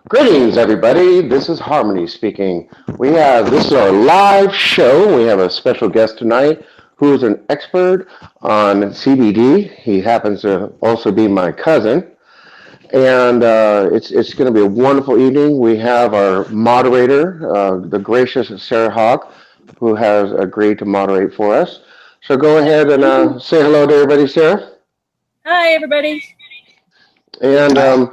Greetings, everybody. This is Harmony speaking. This is our live show. We have a special guest tonight who is an expert on CBD. He happens to also be my cousin, and it's going to be a wonderful evening. We have our moderator, the gracious Sarah Hawk, who has agreed to moderate for us. So go ahead and say hello to everybody, Sarah. Hi, everybody. And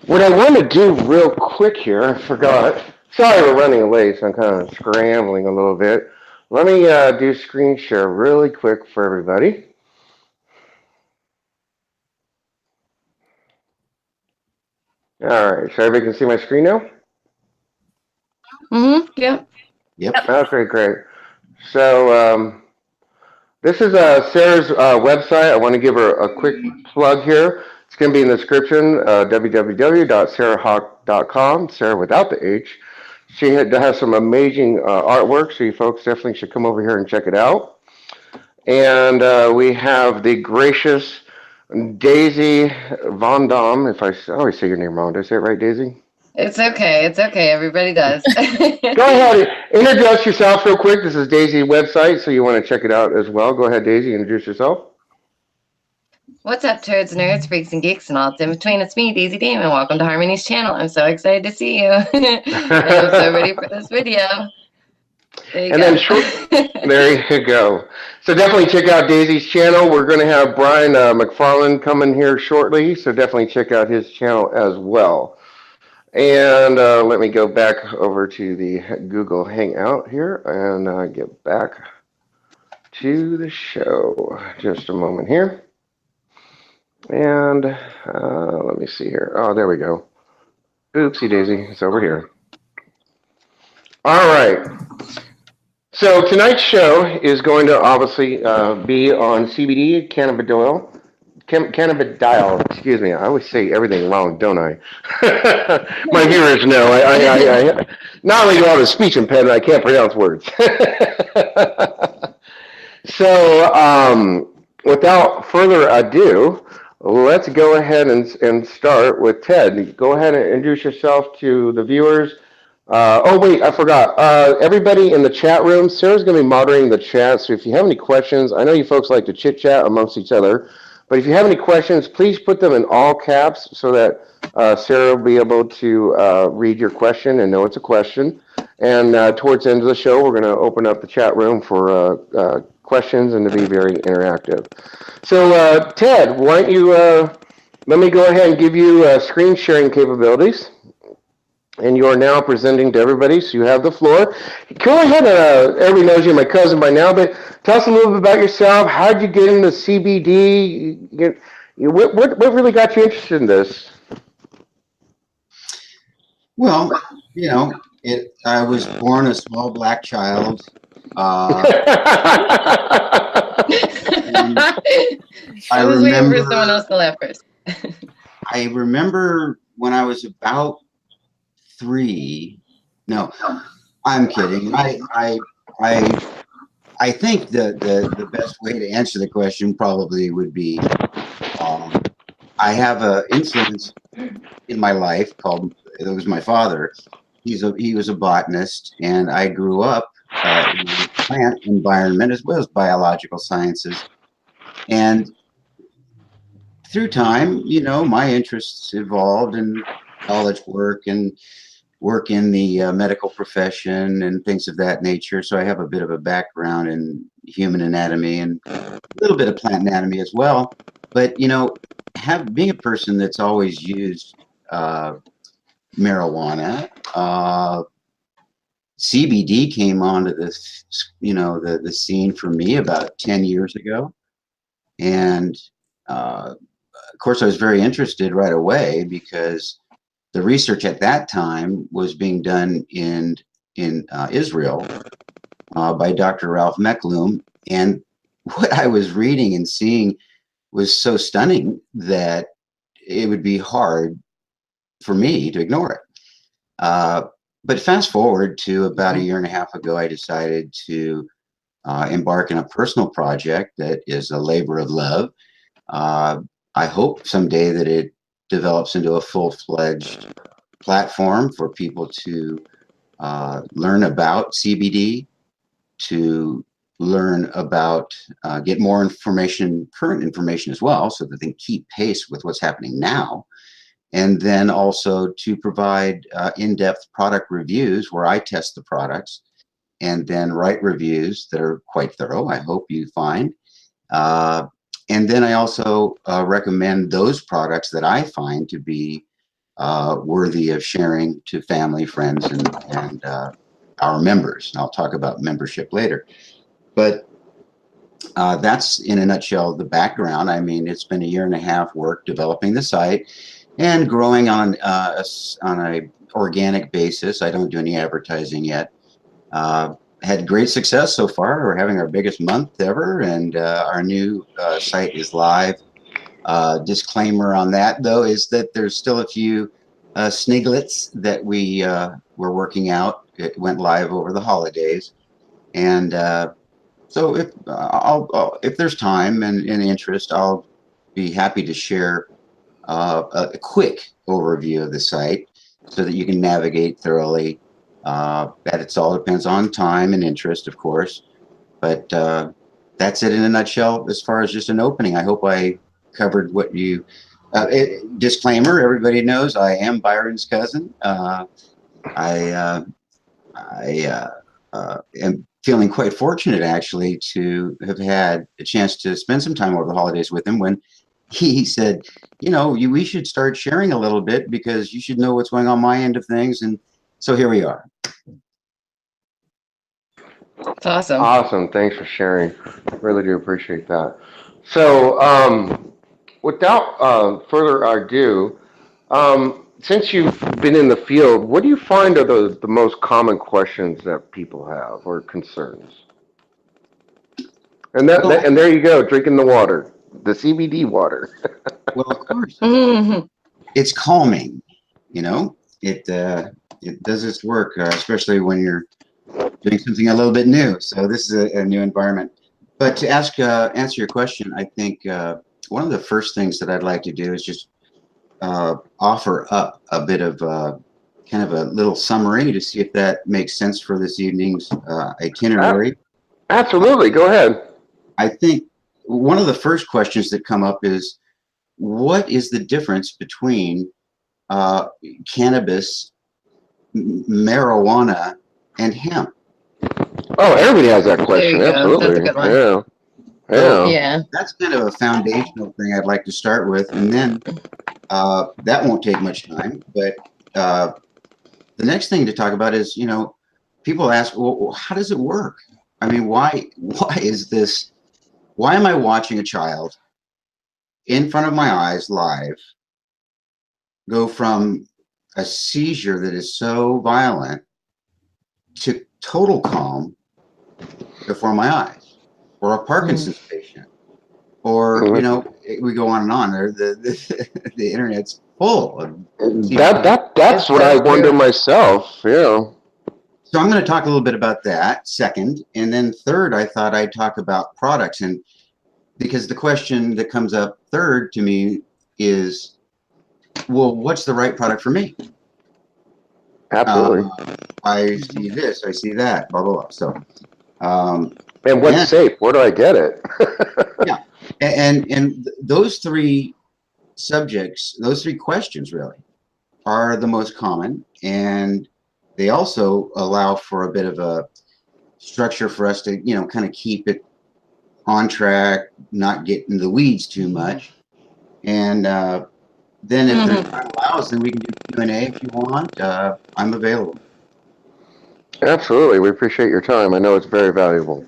what I want to do real quick here, I forgot. Sorry, we're running late, so I'm kind of scrambling a little bit. Let me do screen share really quick for everybody. All right, so everybody can see my screen now? Yep. Okay, great. So this is Sarah's website. I want to give her a quick plug here. It's going to be in the description, www.sarahhawk.com, Sarah without the H. She has some amazing artwork, so you folks definitely should come over here and check it out. And we have the gracious Daisy Von Dom. If I always say your name wrong, did I say it right, Daisy? It's okay. It's okay. Everybody does. Go ahead. Introduce yourself real quick. This is Daisy's website, so you want to check it out as well. Go ahead, Daisy. Introduce yourself. What's up, turds, nerds, freaks, and geeks, and all in between? It's me, Daisy Damon. Welcome to Harmony's channel. I'm so excited to see you. And I'm so ready for this video. There you go. There you go. So definitely check out Daisy's channel. We're going to have Brian McFarland coming here shortly, so definitely check out his channel as well. And let me go back over to the Google Hangout here and get back to the show. Just a moment here. And let me see here. Oh, there we go. Oopsie daisy. It's over here. All right. So tonight's show is going to obviously be on CBD, cannabidiol. Cannabidiol, excuse me. I always say everything wrong, don't I? My viewers know. I not only do I have a speech impediment, I can't pronounce words. So, without further ado, let's go ahead and start with Ted. Go ahead and introduce yourself to the viewers. Oh, wait, I forgot. Everybody in the chat room, Sarah's going to be moderating the chat, so if you have any questions, I know you folks like to chit-chat amongst each other, but if you have any questions, please put them in all caps so that Sarah will be able to read your question and know it's a question. And towards the end of the show, we're going to open up the chat room for questions and to be very interactive. So, Ted, why don't you let me go ahead and give you screen sharing capabilities. And you are now presenting to everybody, so you have the floor. Go ahead, everybody knows you're my cousin by now, but tell us a little bit about yourself. How did you get into CBD? What really got you interested in this? Well, you know, I was born a small black child. I was waiting for someone else to laugh first. I remember when I was about 3. No, I'm kidding. I think the best way to answer the question probably would be I have an influence in my life called, it was my father. He was a botanist, and I grew up in the plant environment as well as biological sciences. And through time, you know, my interests evolved in college work and work in the medical profession and things of that nature. So I have a bit of a background in human anatomy and a little bit of plant anatomy as well. But, you know, being a person that's always used marijuana, CBD came onto this, you know, the scene for me about 10 years ago. And of course, I was very interested right away because the research at that time was being done in Israel by Dr. Ralph Mecklum, and what I was reading and seeing was so stunning that it would be hard for me to ignore it. But fast forward to about 1.5 years ago, I decided to embark on a personal project that is a labor of love. I hope someday that it develops into a full-fledged platform for people to learn about CBD, to learn about, get more information, current information as well, so that they can keep pace with what's happening now. And then also to provide in-depth product reviews where I test the products and then write reviews that are quite thorough, I hope you find. And then I also recommend those products that I find to be worthy of sharing to family, friends, and our members. And I'll talk about membership later. But that's, in a nutshell, the background. I mean, it's been a year and a half work developing the site and growing on a organic basis. I don't do any advertising yet. Had great success so far. We're having our biggest month ever, and our new site is live. Disclaimer on that, though, is that there's still a few sniglets that we're working out. It went live over the holidays, and so if there's time and interest, I'll be happy to share a quick overview of the site so that you can navigate thoroughly. That it's all depends on time and interest, of course, but that's it in a nutshell as far as just an opening. I hope I covered what you. Disclaimer: everybody knows I am Byron's cousin. I am feeling quite fortunate, actually, to have had a chance to spend some time over the holidays with him when he said, you know, we should start sharing a little bit because you should know what's going on my end of things. And so here we are. It's awesome. Awesome. Thanks for sharing. Really do appreciate that. So, without further ado, since you've been in the field, what do you find are the most common questions that people have or concerns? And and there you go, drinking the water, the CBD water. Well, of course, Mhm. it's calming. You know, it does its work, especially when you're doing something a little bit new. So this is a new environment. But to answer your question, I think one of the first things that I'd like to do is just offer up a bit of kind of a little summary to see if that makes sense for this evening's itinerary. Absolutely, go ahead. I think one of the first questions that come up is, what is the difference between cannabis, marijuana, and hemp? Oh, everybody has that question. There you go. Absolutely. That's a good one. Yeah. So, Yeah. Yeah. that's kind of a foundational thing I'd like to start with, and then that won't take much time. But the next thing to talk about is, you know, people ask, well, how does it work? I mean, why is this? Why am I watching a child in front of my eyes live go from a seizure that is so violent to total calm before my eyes, or a Parkinson's patient, or you know, we go on and on. The internet's full of That's what I wonder myself. Yeah. So I'm going to talk a little bit about that second, and then third, I thought I'd talk about products, and because the question that comes up third to me is, well, what's the right product for me? Absolutely. I see this, I see that, blah blah blah. So, And what's safe? Where do I get it? yeah, and those three subjects, those three questions, really, are the most common, and they also allow for a bit of a structure for us to, you know, kind of keep it on track, not get in the weeds too much. And then if there's time allows, then we can do Q&A if you want. I'm available. Absolutely. We appreciate your time. I know it's very valuable.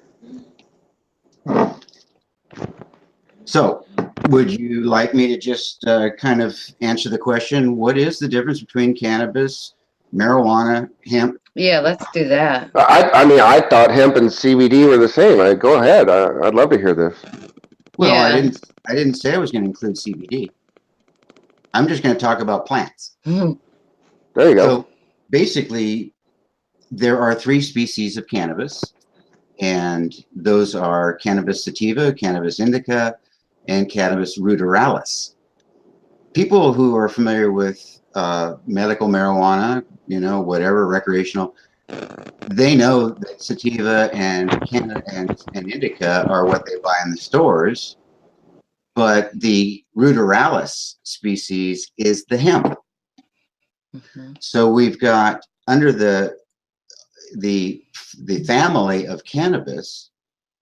So would you like me to just kind of answer the question, what is the difference between cannabis, marijuana, hemp? Yeah, let's do that. I mean, I thought hemp and CBD were the same. Go ahead. I'd love to hear this. Well, Yeah. I didn't say I was going to include CBD. I'm just going to talk about plants. Mhm. There you go. So basically, there are three species of cannabis, and those are cannabis sativa, cannabis indica, and cannabis ruderalis. People who are familiar with medical marijuana, whatever, recreational, they know that sativa and indica are what they buy in the stores, but the ruderalis species is the hemp. Mhm. So we've got under the family of cannabis,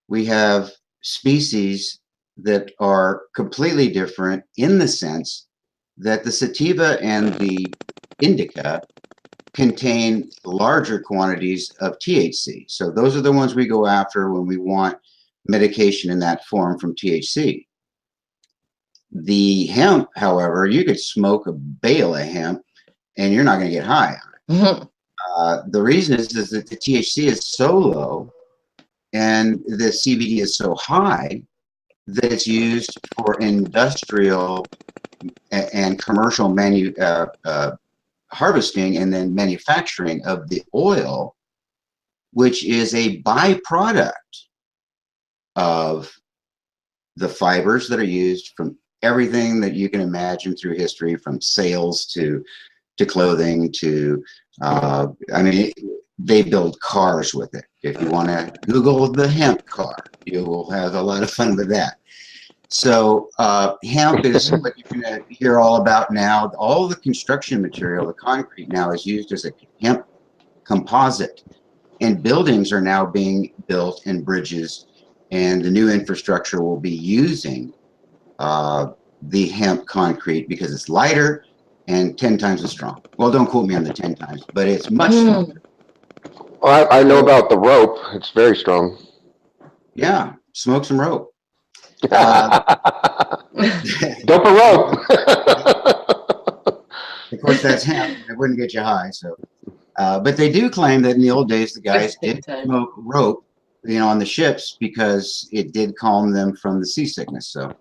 we have species that are completely different in the sense that the sativa and the indica contain larger quantities of THC. So those are the ones we go after when we want medication in that form from THC. The hemp, however, you could smoke a bale of hemp and you're not going to get high on it. Mhm. The reason is that the THC is so low and the CBD is so high that it's used for industrial and commercial harvesting and then manufacturing of the oil, which is a byproduct of the fibers that are used from everything that you can imagine through history, from sails to clothing to, they build cars with it. If you want to Google the hemp car, you will have a lot of fun with that. So hemp is what you're going to hear all about now. All the construction material, the concrete now, is used as a hemp composite. And buildings are now being built and bridges, and the new infrastructure will be using the hemp concrete because it's lighter and 10 times as strong. Well, don't quote me on the 10 times, but it's much stronger. Well, I know about the rope. It's very strong. Yeah, smoke some rope. Dope a rope. Of course, that's hemp. It wouldn't get you high. So, but they do claim that in the old days, the guys did smoke rope, on the ships because it did calm them from the seasickness. So,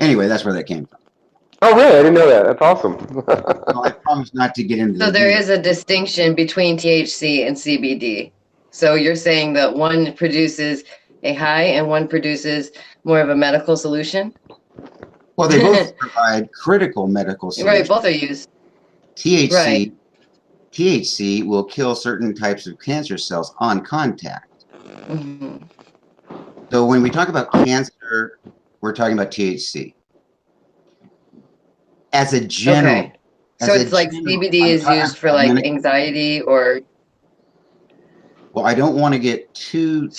anyway, that's where that came from. Oh, really? I didn't know that. That's awesome. Well, I promise not to get into. So there is a distinction between THC and CBD. So you're saying that one produces a high and one produces more of a medical solution? Well, they both provide critical medical solutions. Right, both are used. THC will kill certain types of cancer cells on contact. Mm-hmm. So when we talk about cancer, we're talking about THC. As a general. Okay. So it's like CBD is used for like anxiety or. Well, I don't want to get too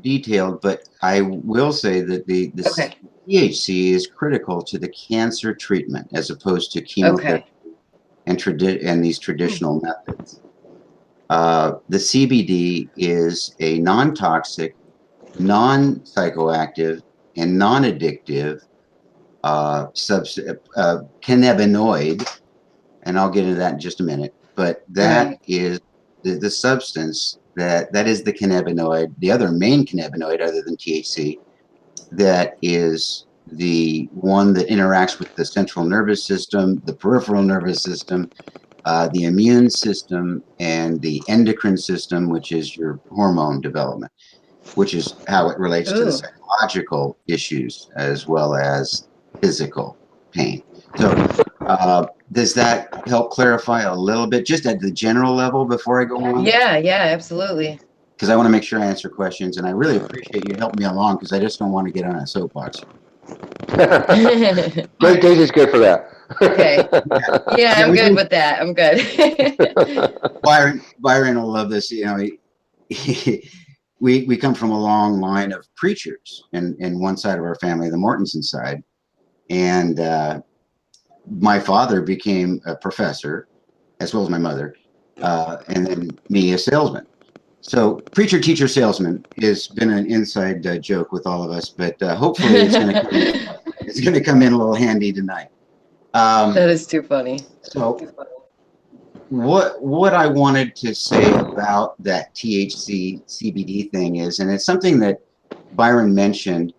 detailed, but I will say that the THC is critical to the cancer treatment as opposed to chemotherapy and these traditional methods. The CBD is a non-toxic, non-psychoactive, and non-addictive cannabinoid, and I'll get into that in just a minute. But that is the substance that is the cannabinoid, the other main cannabinoid other than THC, that is the one that interacts with the central nervous system, the peripheral nervous system, the immune system, and the endocrine system, which is your hormone development, which is how it relates to the psychological issues as well as physical pain. So does that help clarify a little bit, just at the general level before I go on? Yeah, absolutely. Because I want to make sure I answer questions, and I really appreciate you helping me along because I just don't want to get on a soapbox. Daisy's good for that. Okay. Yeah, I'm good with that. I'm good. Byron will love this. We come from a long line of preachers in one side of our family, the Mortensen side, and my father became a professor, as well as my mother, and then me a salesman. So preacher, teacher, salesman has been an inside joke with all of us, but hopefully it's going to come in a little handy tonight. That is too funny. So what I wanted to say about that THC CBD thing is, and it's something that Byron mentioned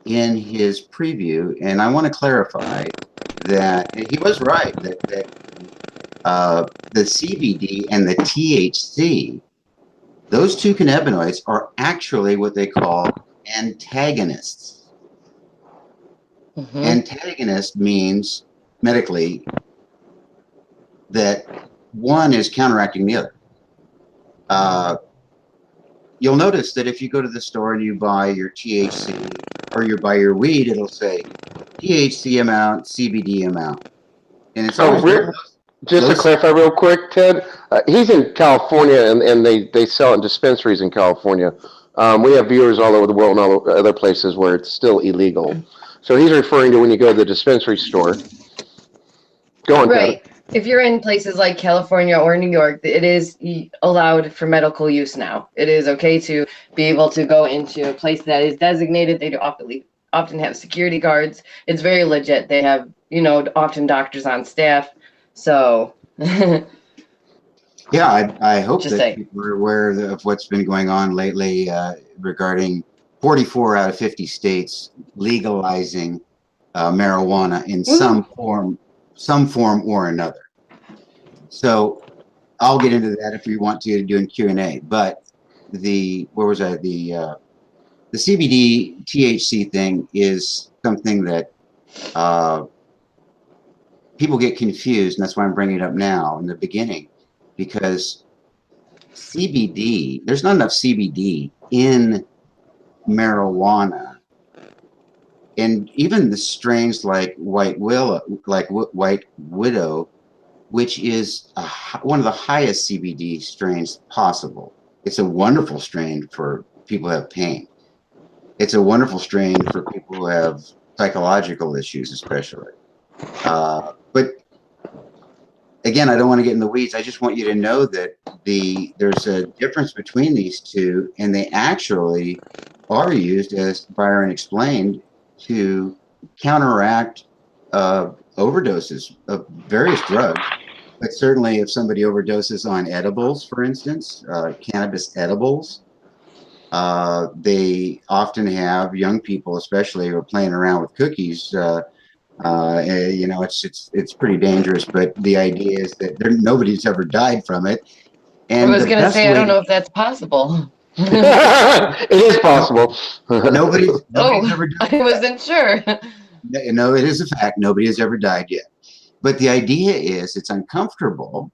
in his preview, and I want to clarify that he was right that the CBD and the THC, those two cannabinoids, are actually what they call antagonists. Mm-hmm. Antagonist means medically that one is counteracting the other. You'll notice that if you go to the store and you buy your THC or you buy your weed, it'll say THC amount, CBD amount. And it's always just to clarify real quick, Ted, he's in California and they sell it in dispensaries in California. We have viewers all over the world and all other places where it's still illegal. So he's referring to when you go to the dispensary store. Go on, Right. Ted. If you're in places like California or New York, it is allowed for medical use now. It is okay to be able to go into a place that is designated. They do often have security guards. It's very legit. They have, often doctors on staff. So, yeah, I hope that people are aware of what's been going on lately regarding 44 out of 50 states legalizing marijuana in some form or another. So I'll get into that if we want to do in Q&A. But the CBD THC thing is something that people get confused, and that's why I'm bringing it up now in the beginning, because CBD, there's not enough CBD in marijuana. And even the strains like White Widow, which is one of the highest CBD strains possible. It's a wonderful strain for people who have pain. It's a wonderful strain for people who have psychological issues, especially. But again, I don't want to get in the weeds. I just want you to know that there's a difference between these two, and they actually are used, as Byron explained, to counteract overdoses of various drugs. But certainly if somebody overdoses on edibles, for instance, cannabis edibles, they often have young people, especially who are playing around with cookies. It's pretty dangerous, but the idea is that nobody's ever died from it. And I was going to say, I don't know if that's possible. It is possible. Nobody's ever died. I wasn't sure. No, it is a fact. Nobody has ever died yet. But the idea is it's uncomfortable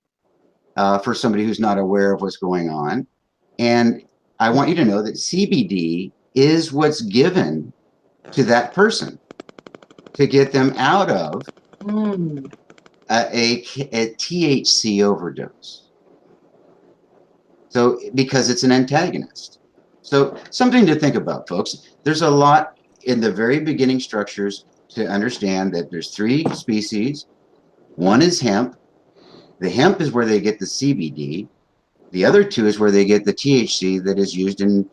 for somebody who's not aware of what's going on. And I want you to know that CBD is what's given to that person to get them out of a THC overdose. So, because it's an antagonist. So, something to think about, folks. There's a lot in the very beginning structures to understand that there's 3 species. One is hemp. The hemp is where they get the CBD. The other 2 is where they get the THC that is used in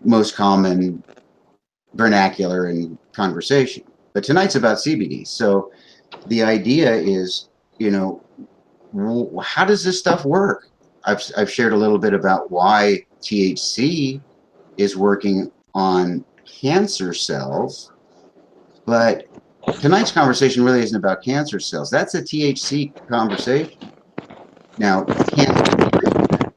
most common vernacular and conversation. But tonight's about CBD. So the idea is, how does this stuff work? I've shared a little bit about why THC is working on cancer cells, but tonight's conversation really isn't about cancer cells. That's a THC conversation. Now, cancer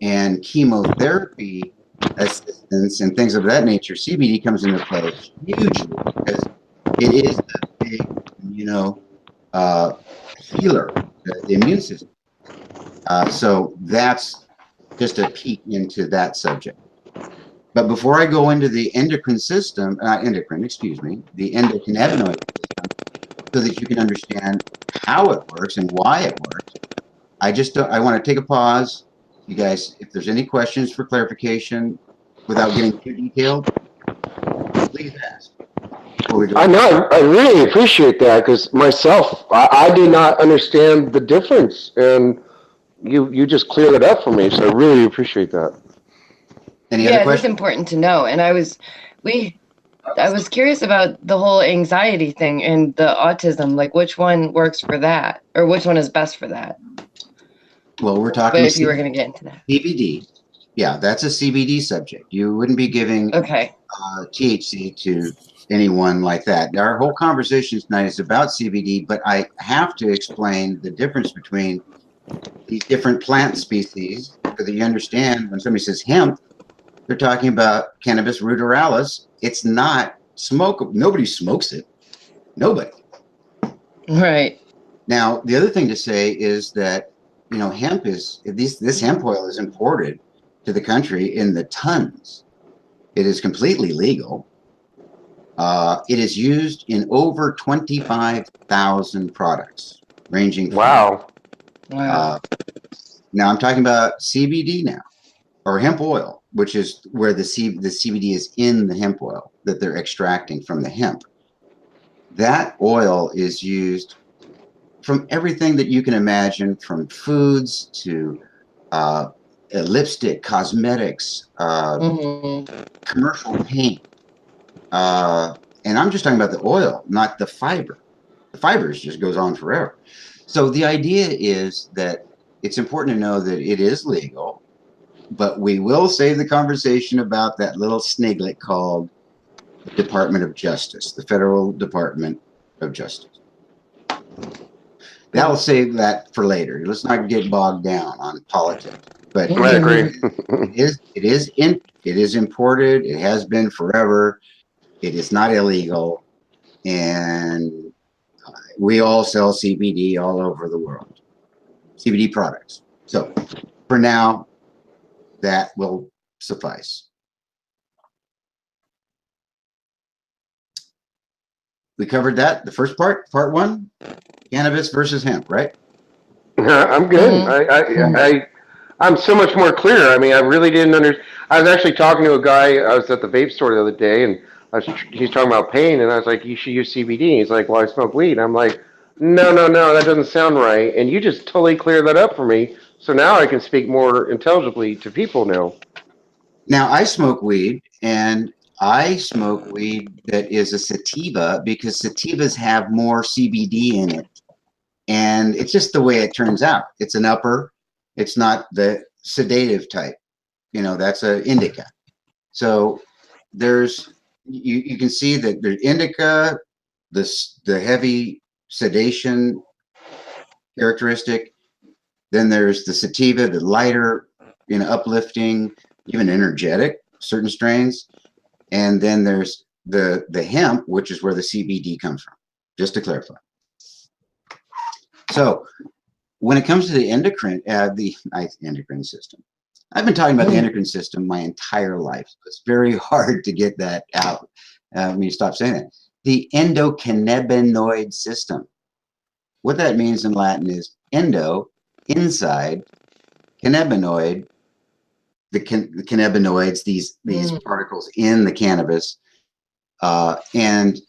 and chemotherapy assistance and things of that nature, CBD comes into play hugely because it is the big, healer, the immune system. So that's just a peek into that subject. But before I go into the the endocannabinoid system, so that you can understand how it works and why it works, I want to take a pause. You guys, if there's any questions for clarification without getting too detailed, please ask. I know. I really appreciate that because myself, I do not understand the difference, and you just cleared it up for me. So I really appreciate that. Any other questions? It's important to know. And I was curious about the whole anxiety thing and the autism. Like, which one works for that, or which one is best for that? Well, we're talking. But if you were going to get into that, CBD, yeah, that's a CBD subject. You wouldn't be giving THC to anyone like that. Our whole conversation tonight is about CBD, but I have to explain the difference between these different plant species so that you understand when somebody says hemp, they're talking about cannabis ruderalis. It's not smokable. Nobody smokes it. Nobody. Right. Now, the other thing to say is that, you know, this hemp oil is imported to the country in the tons. It is completely legal. It is used in over 25,000 products, ranging from. Wow. Wow. Now I'm talking about CBD now, or hemp oil, which is where the CBD is in the hemp oil that they're extracting from the hemp. That oil is used from everything that you can imagine, from foods to lipstick, cosmetics, commercial paint. And I'm just talking about the oil, not the fiber. The fibers just goes on forever. So the idea is that it's important to know that it is legal, but we will save the conversation about that little sniglet called the Department of Justice, the Federal Department of Justice. That'll save that for later. Let's not get bogged down on politics. But I agree. it is imported. It has been forever. It is not illegal, and we all sell CBD all over the world, CBD products. So for now, that will suffice. We covered that. The first part 1, cannabis versus hemp, right? I'm good. I'm so much more clear. I mean, I really didn't understand. I was actually talking to a guy. I was at the vape store the other day, and he's talking about pain, and I was like, "You should use CBD." He's like, "Well, I smoke weed." I'm like, "No, no, no, that doesn't sound right." And you just totally cleared that up for me. So now I can speak more intelligibly to people now. Now, I smoke weed, and I smoke weed that is a sativa because sativas have more CBD in it. And it's just the way it turns out. It's an upper. It's not the sedative type. You know, that's an indica. So there's, you can see that there's indica, the heavy sedation characteristic. Then there's the sativa, the lighter, you know, uplifting, even energetic, certain strains. And then there's the hemp, which is where the CBD comes from, just to clarify. So when it comes to the endocrine system, I've been talking about the endocrine system my entire life. So it's very hard to get that out when you stop saying that. The endocannabinoid system. What that means in Latin is endo, inside, cannabinoid, the cannabinoids, these particles in the cannabis, and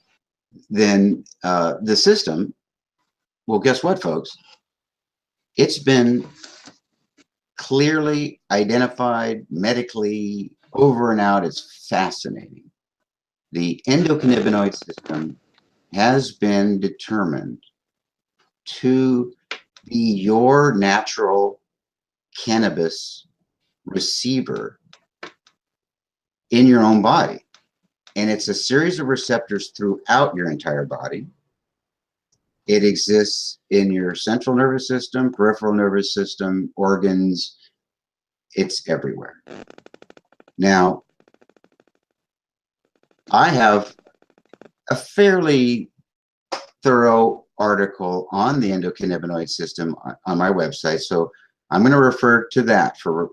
then the system. Well, guess what, folks? It's been clearly identified medically over and out. It's fascinating. The endocannabinoid system has been determined to be your natural cannabis receiver in your own body. And it's a series of receptors throughout your entire body. It exists in your central nervous system, peripheral nervous system, organs. It's everywhere. Now, I have a fairly thorough article on the endocannabinoid system on my website, so I'm going to refer to that for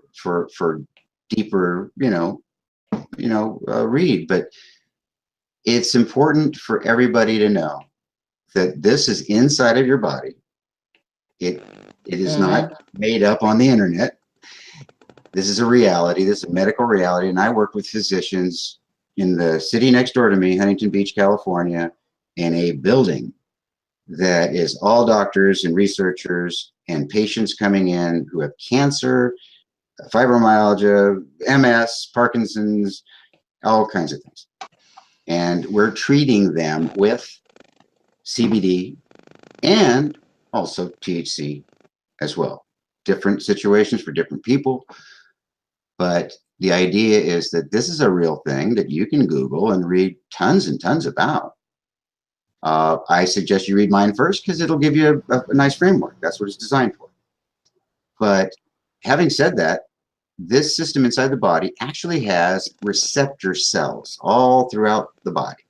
deeper, read. But it's important for everybody to know that this is inside of your body. It is not made up on the internet. This is a reality. This is a medical reality. And I work with physicians in the city next door to me, Huntington Beach, California, in a building that is all doctors and researchers and patients coming in who have cancer, fibromyalgia, MS, Parkinson's, all kinds of things. And we're treating them with CBD and also THC as well. Different situations for different people. But the idea is that this is a real thing that you can Google and read tons and tons about. I suggest you read mine first because it'll give you a nice framework. That's what it's designed for. But having said that, this system inside the body actually has receptor cells all throughout the body.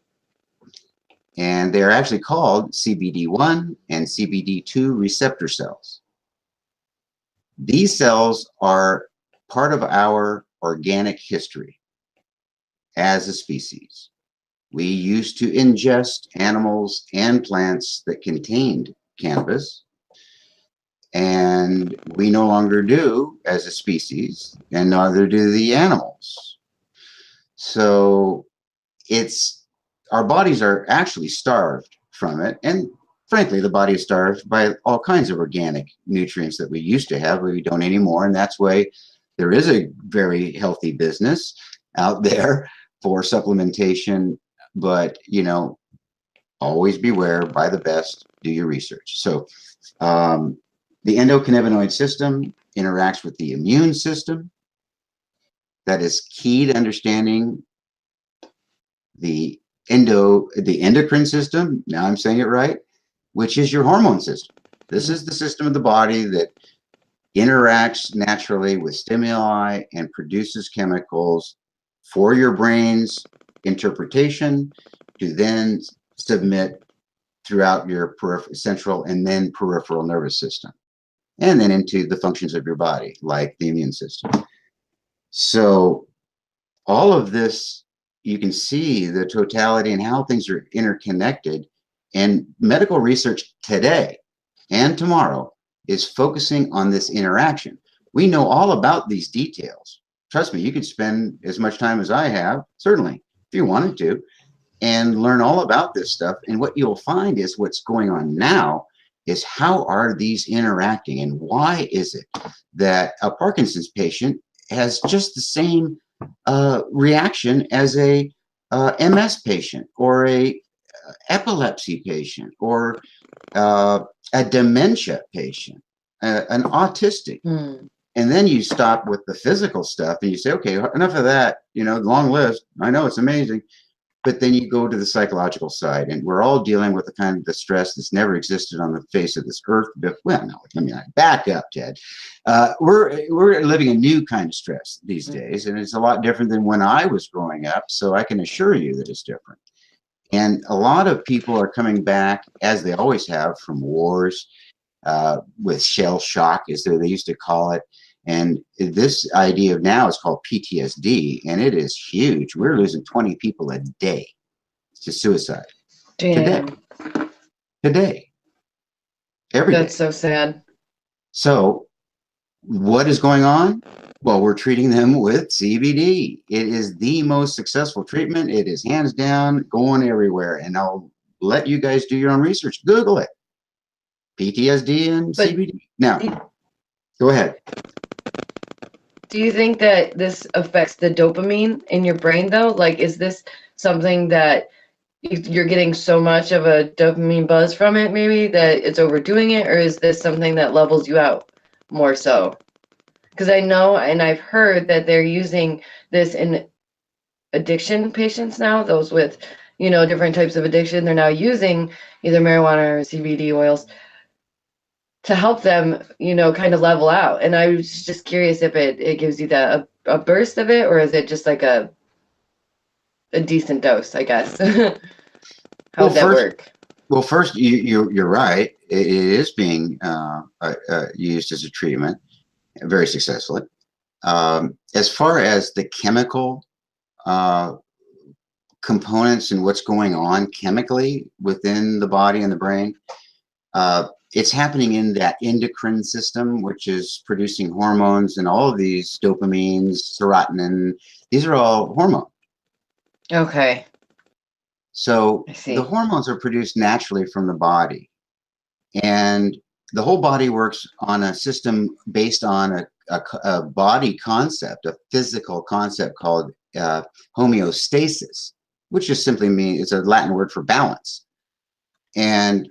And they're actually called CBD1 and CBD2 receptor cells. These cells are part of our organic history as a species. We used to ingest animals and plants that contained cannabis, and we no longer do as a species, and neither do the animals. So our bodies are actually starved from it, and frankly, the body is starved by all kinds of organic nutrients that we used to have, but we don't anymore, and that's why there is a very healthy business out there for supplementation. But always beware, buy the best, do your research. So the endocannabinoid system interacts with the immune system. That is key to understanding the endocrine system. Now I'm saying it right, which is your hormone system. This is the system of the body that interacts naturally with stimuli and produces chemicals for your brain's interpretation to then submit throughout your central and then peripheral nervous system, and then into the functions of your body, like the immune system. So all of this, you can see the totality and how things are interconnected. And medical research today and tomorrow is focusing on this interaction. We know all about these details. Trust me, you could spend as much time as I have, certainly, if you wanted to, and learn all about this stuff. And what you'll find is what's going on now is how are these interacting, and why is it that a Parkinson's patient has just the same reaction as a MS patient, or a epilepsy patient, or a dementia patient, an autistic. And then you stop with the physical stuff and you say, okay, enough of that, long list. I know it's amazing. But then you go to the psychological side, and we're all dealing with the kind of the stress that's never existed on the face of this earth. Well, no, let me back up, Ted. We're living a new kind of stress these days, and it's a lot different than when I was growing up. So I can assure you that it's different. And a lot of people are coming back, as they always have, from wars, with shell shock, as they used to call it. And this idea of now is called PTSD, and it is huge. We're losing 20 people a day to suicide. Damn. Today. Every day. That's so sad. So what is going on? Well, we're treating them with CBD. It is the most successful treatment. It is hands down going everywhere. And I'll let you guys do your own research. Google it. PTSD and CBD. Now, go ahead. Do you think that this affects the dopamine in your brain, though? Like, is this something that you're getting so much of a dopamine buzz from it, maybe, that it's overdoing it? Or is this something that levels you out more so? Because I know, and I've heard that they're using this in addiction patients now, those with, different types of addiction. They're now using either marijuana or CBD oils to help them, kind of level out. And I was just curious if it gives you a burst of it, or is it just like a decent dose, I guess? How would that work? Well, first, you're right. It is being used as a treatment very successfully. As far as the chemical components and what's going on chemically within the body and the brain, it's happening in that endocrine system, which is producing hormones, and all of these dopamines, serotonin, these are all hormones. Okay. So the hormones are produced naturally from the body, and the whole body works on a system based on a body concept, a physical concept called homeostasis, which just simply means, it's a Latin word for balance. And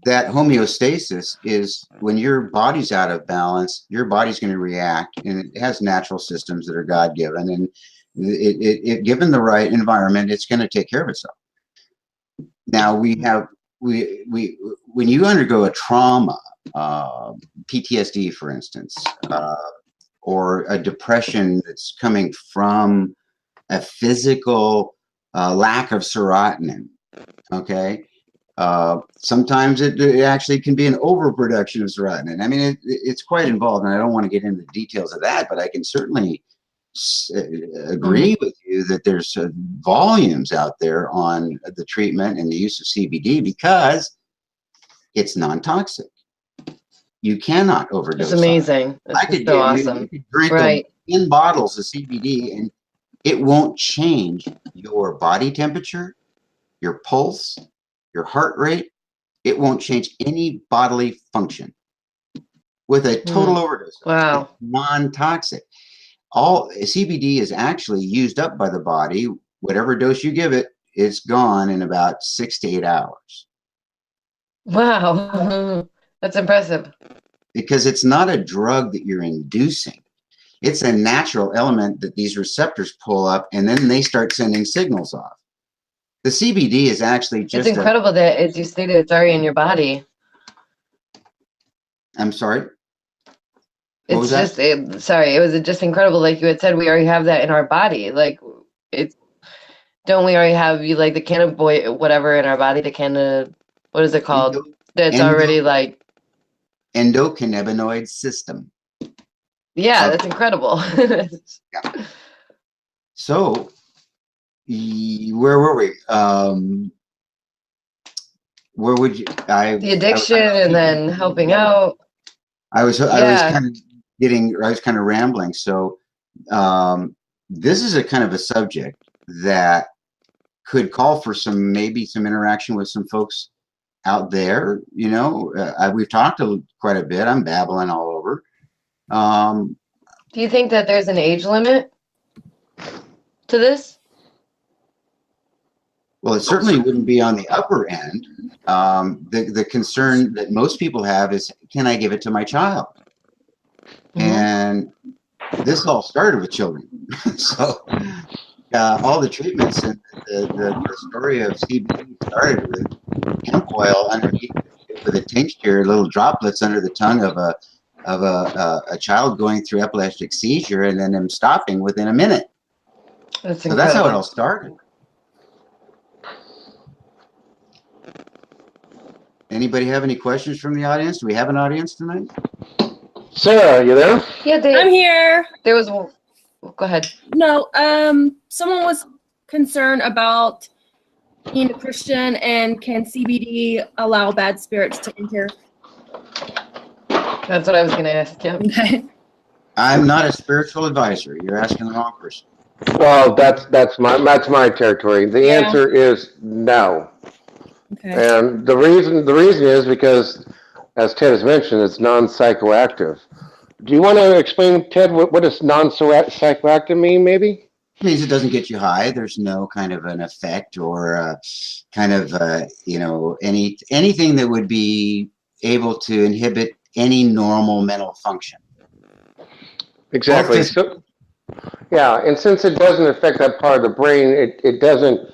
that homeostasis is when your body's out of balance, your body's going to react, and it has natural systems that are God-given, and it given the right environment, it's going to take care of itself. Now when you undergo a trauma, PTSD, for instance, or a depression that's coming from a physical lack of serotonin, Okay. Sometimes it actually can be an overproduction of serotonin. I mean, it's quite involved, and I don't want to get into the details of that, but I can certainly agree with you that there's volumes out there on the treatment and the use of CBD because it's non-toxic. You cannot overdose. It's amazing. I It's could so awesome. you could drink Right. 10 bottles of CBD and it won't change your body temperature, your pulse, your heart rate. It won't change any bodily function with a total overdose. Wow. It's non-toxic. All CBD is actually used up by the body. Whatever dose you give it, it's gone in about 6 to 8 hours. Wow. That's impressive. Because it's not a drug that you're inducing. It's a natural element that these receptors pull up, and then they start sending signals off. The CBD is actually just It's incredible that, as you stated, it's already in your body. I'm sorry? It's just, sorry, it was just incredible. Like you had said, we already have that in our body. Like, don't we already have like the cannabinoid, whatever in our body, what is it called? That's already like endocannabinoid system. Yeah, that's incredible. Yeah. So, where were we? Where would you? The addiction and then helping out. I was kind of rambling. So, this is a kind of a subject that could call for maybe some interaction with some folks out there. You know, we've talked quite a bit. I'm babbling all over. Do you think that there's an age limit to this? Well, it certainly wouldn't be on the upper end. The concern that most people have is, can I give it to my child? And this all started with children. So all the treatments and the story of CBD started with hemp oil underneath with a tincture, little droplets under the tongue of a child going through epileptic seizure, and then him stopping within a minute. So that's how it all started. Anybody have any questions from the audience? Do we have an audience tonight? Sarah, are you there? Yeah, I'm here. There was one. Go ahead. No, someone was concerned about being a Christian and can CBD allow bad spirits to enter? That's what I was going to ask you. Okay. I'm not a spiritual advisor. You're asking the wrong person. Well, that's my territory. The answer is no. Okay. And the reason is because, as Ted has mentioned, it's non-psychoactive. Do you want to explain, Ted, what does non-psychoactive mean, maybe? It means it doesn't get you high. There's no kind of an effect or kind of, anything that would be able to inhibit any normal mental function. Exactly. So, yeah, and since it doesn't affect that part of the brain, it doesn't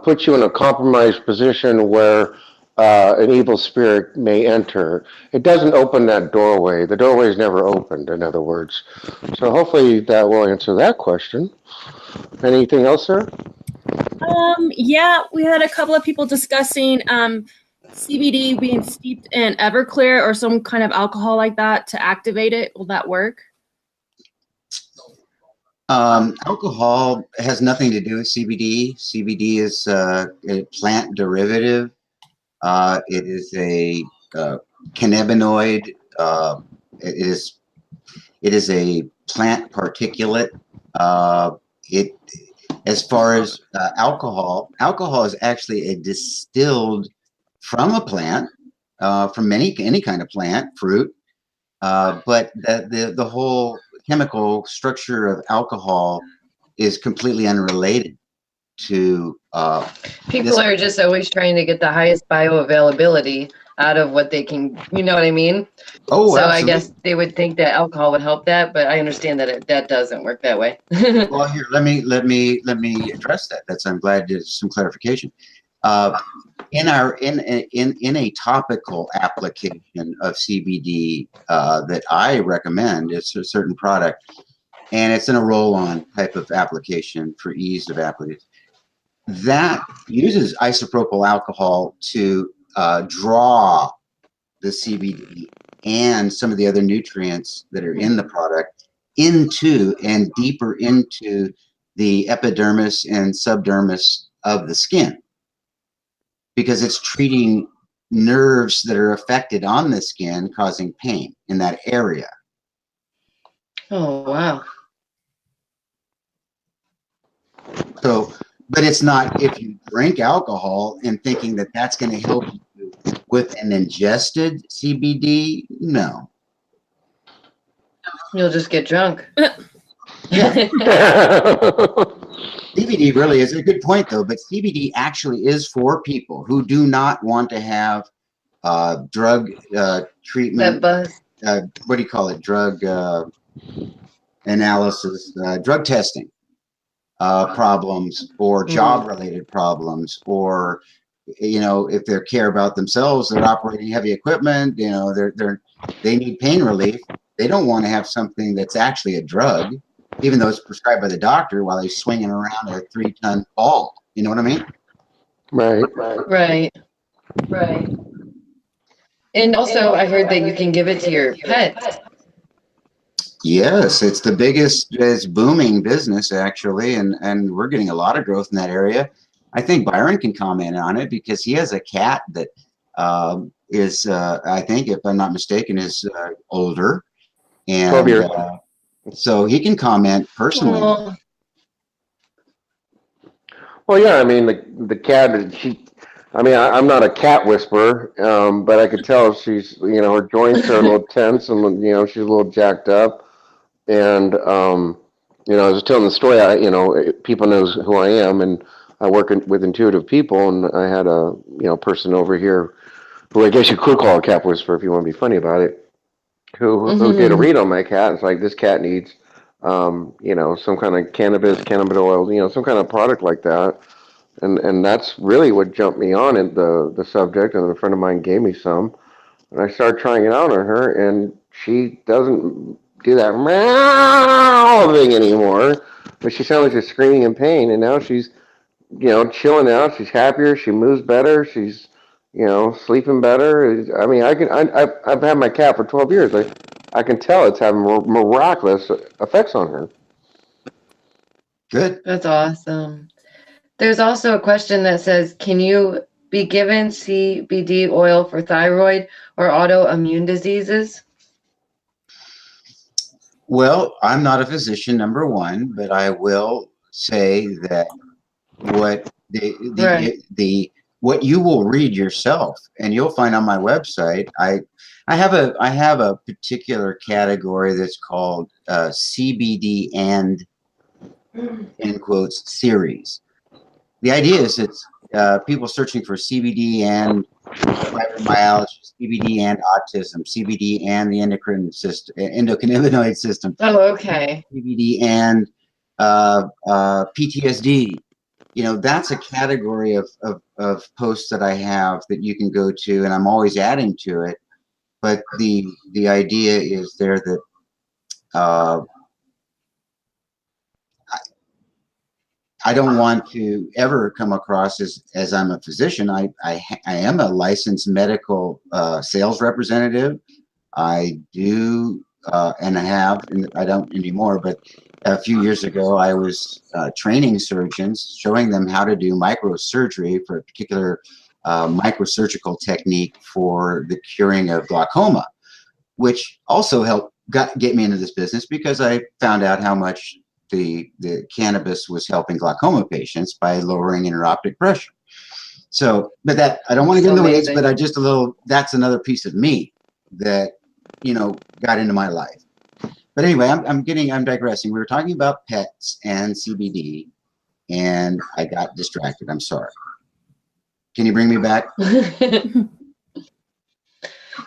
put you in a compromised position where an evil spirit may enter. It doesn't open that doorway. The doorway is never opened, in other words. So hopefully that will answer that question. Anything else, sir? Yeah, we had a couple of people discussing CBD being steeped in Everclear or some kind of alcohol like that to activate it. Will that work? Alcohol has nothing to do with CBD. CBD is a plant derivative. It is a cannabinoid. It is a plant particulate. As far as alcohol is actually a distilled from a plant, from any kind of plant, fruit. But the whole chemical structure of alcohol is completely unrelated to people are just always trying to get the highest bioavailability out of what they can, you know what I mean? Oh, so absolutely. I guess they would think that alcohol would help that, but I understand that that doesn't work that way. Well, here, let me address that. I'm glad there's some clarification. In a topical application of CBD that I recommend, it's a certain product, and it's in a roll-on type of application for ease of application. that uses isopropyl alcohol to draw the CBD and some of the other nutrients that are in the product into and deeper into the epidermis and subdermis of the skin, because it's treating nerves that are affected on the skin, causing pain in that area. Oh, wow. So, but it's not if you drink alcohol and thinking that that's going to help you with an ingested CBD. No. You'll just get drunk. Yeah. CBD really is a good point, though, but CBD actually is for people who do not want to have drug treatment. That buzz. What do you call it? Drug analysis, drug testing problems, or job-related problems, or if they care about themselves, they're operating heavy equipment. They need pain relief. They don't want to have something that's actually a drug, even though it's prescribed by the doctor, while he's swinging around a 3-ton ball. You know what I mean? Right. And also, I heard that you can give it to your pets. Yes, it's the biggest, it's booming business, actually, and we're getting a lot of growth in that area. I think Byron can comment on it because he has a cat that is, I think, if I'm not mistaken, is older. And 12 years. So he can comment personally. Oh. Well, yeah, I mean, the cat, I'm not a cat whisperer, but I could tell she's, her joints are a little tense and, she's a little jacked up. And, I was telling the story, people knows who I am, and I work with intuitive people, and I had a, person over here who I guess you could call a cat whisperer if you want to be funny about it, who did a read on my cat. It's like, this cat needs, some kind of cannabidiol, some kind of product like that. And that's really what jumped me on the subject. And a friend of mine gave me some, and I started trying it out on her, and she doesn't do that meow thing anymore, but she sounds like she's screaming in pain. And now she's, chilling out. She's happier. She moves better. She's, sleeping better. I mean, I've had my cat for 12 years. I can tell it's having miraculous effects on her. Good. That's awesome. There's also a question that says, can you be given CBD oil for thyroid or autoimmune diseases? Well, I'm not a physician, number one, but I will say that what what you will read yourself, and you'll find on my website, I have a particular category that's called CBD and in quotes series. The idea is it's people searching for CBD and fibromyalgia, CBD and autism, CBD and the endocrine system, endocannabinoid system. Oh, okay. CBD and PTSD. That's a category of posts that I have that you can go to, and I'm always adding to it. But the idea is there that I don't want to ever come across as I'm a physician. I am a licensed medical sales representative. I do, and I don't anymore, but a few years ago, I was training surgeons, showing them how to do microsurgery for a particular microsurgical technique for the curing of glaucoma, which also helped get me into this business because I found out how much the cannabis was helping glaucoma patients by lowering intraoptic pressure. So, but that, I don't want to get into the weeds, but that's another piece of me that, got into my life. But anyway, I'm digressing. We were talking about pets and CBD, and I got distracted. I'm sorry. Can you bring me back?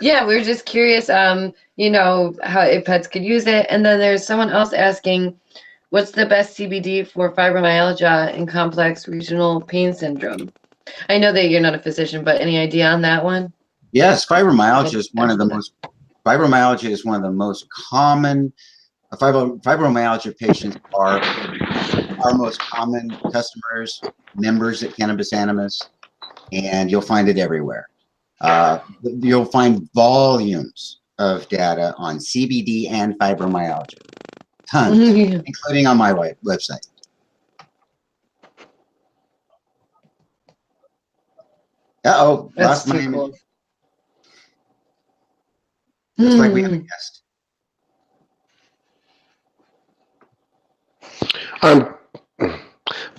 Yeah, we were just curious, how if pets could use it. And then there's someone else asking, what's the best CBD for fibromyalgia and complex regional pain syndrome? I know that you're not a physician, but any idea on that one? Yes, fibromyalgia is one of the most common Fibromyalgia patients are our most common customers, members at Cannabis Animus, and you'll find it everywhere. You'll find volumes of data on CBD and fibromyalgia, tons, including on my website. Uh-oh, That's lost my too cool. Looks like we have a guest. Brian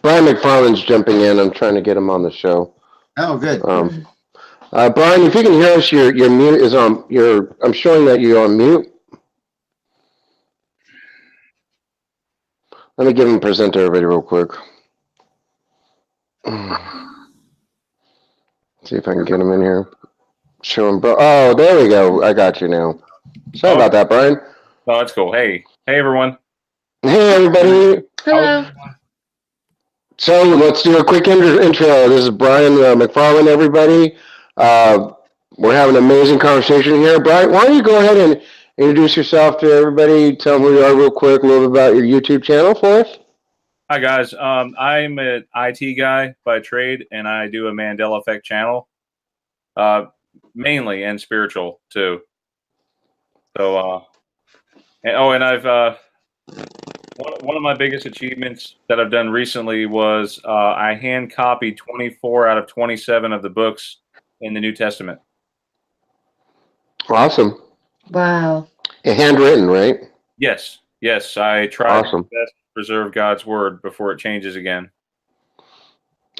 McFarland's jumping in. I'm trying to get him on the show. Oh, good. Brian, if you can hear us, your mute is on. I'm showing that you're on mute. Let me give him present to everybody real quick. See if I can get him in here. Show him, bro. Oh, there we go. I got you now. Sorry about that, Brian. No, it's cool. Hey, everyone. Hey, everybody. Hello. So let's do a quick intro. This is Brian McFarland, everybody. We're having an amazing conversation here. Brian, why don't you go ahead and introduce yourself to everybody? Tell them who you are real quick, a little bit about your YouTube channel for us. Hi, guys. I'm an IT guy by trade, and I do a Mandela Effect channel, mainly, and spiritual, too. So, and I've... one of my biggest achievements that I've done recently was I hand copied 24 out of 27 of the books in the New Testament. Awesome. Wow. And handwritten, right? Yes. I try Awesome. my best to preserve God's word before it changes again.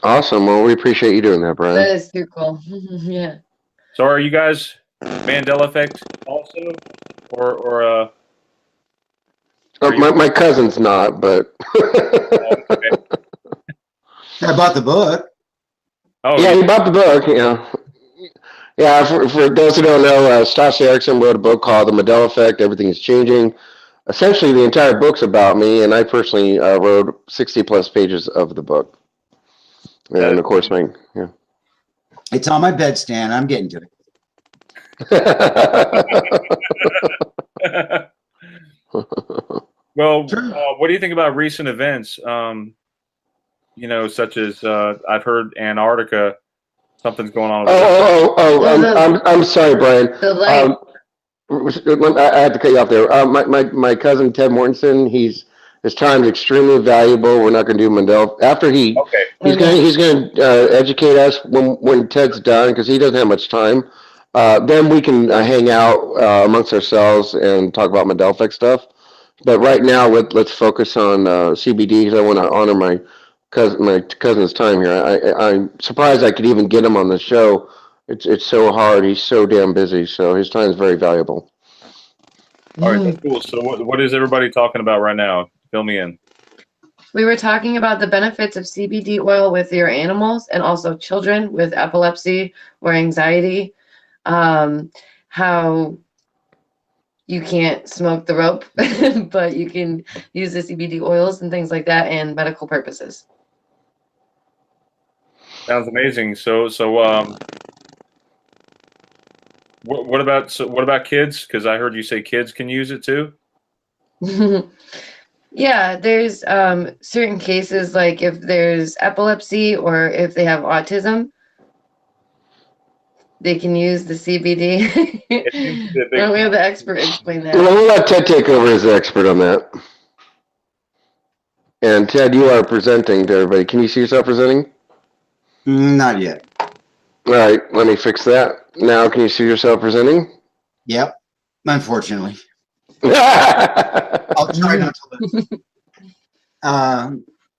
Awesome. Well, we appreciate you doing that, Brian. That is too cool. Yeah. So, are you guys Mandela Effect also, or my cousin's not, but okay. I bought the book. Oh, yeah, he bought the book. Yeah. For those who don't know, Stassi Erickson wrote a book called The Mandela Effect. Everything is changing. Essentially, the entire book's about me, and I personally wrote 60 plus pages of the book. And of course, yeah. It's on my bedstand. I'm getting to it. Well, what do you think about recent events? Such as I've heard Antarctica, something's going on. I'm sorry, Brian. The light. I had to cut you off there. My cousin Ted Mortensen, his time is extremely valuable. We're not going to do Mandela after he's going to educate us when Ted's done, because he doesn't have much time. Then we can hang out amongst ourselves and talk about Mandela Effect stuff. But right now, let's focus on CBD, because I want to honor my cousin's time here. I'm surprised I could even get him on the show. It's so hard. He's so damn busy. So his time is very valuable. All right, that's cool. So what is everybody talking about right now? Fill me in. We were talking about the benefits of CBD oil with your animals and also children with epilepsy or anxiety. How you can't smoke the rope, but you can use the CBD oils and things like that and medical purposes. Sounds amazing. So what about kids? Because I heard you say kids can use it too. Yeah, there's certain cases, like if there's epilepsy or if they have autism, they can use the CBD. Why don't we have the expert explain that? Well, we'll let Ted take over as the expert on that. And Ted, you are presenting to everybody. Can you see yourself presenting? Not yet. All right, let me fix that. Now, can you see yourself presenting? Yep. Unfortunately. I'll try not to listen.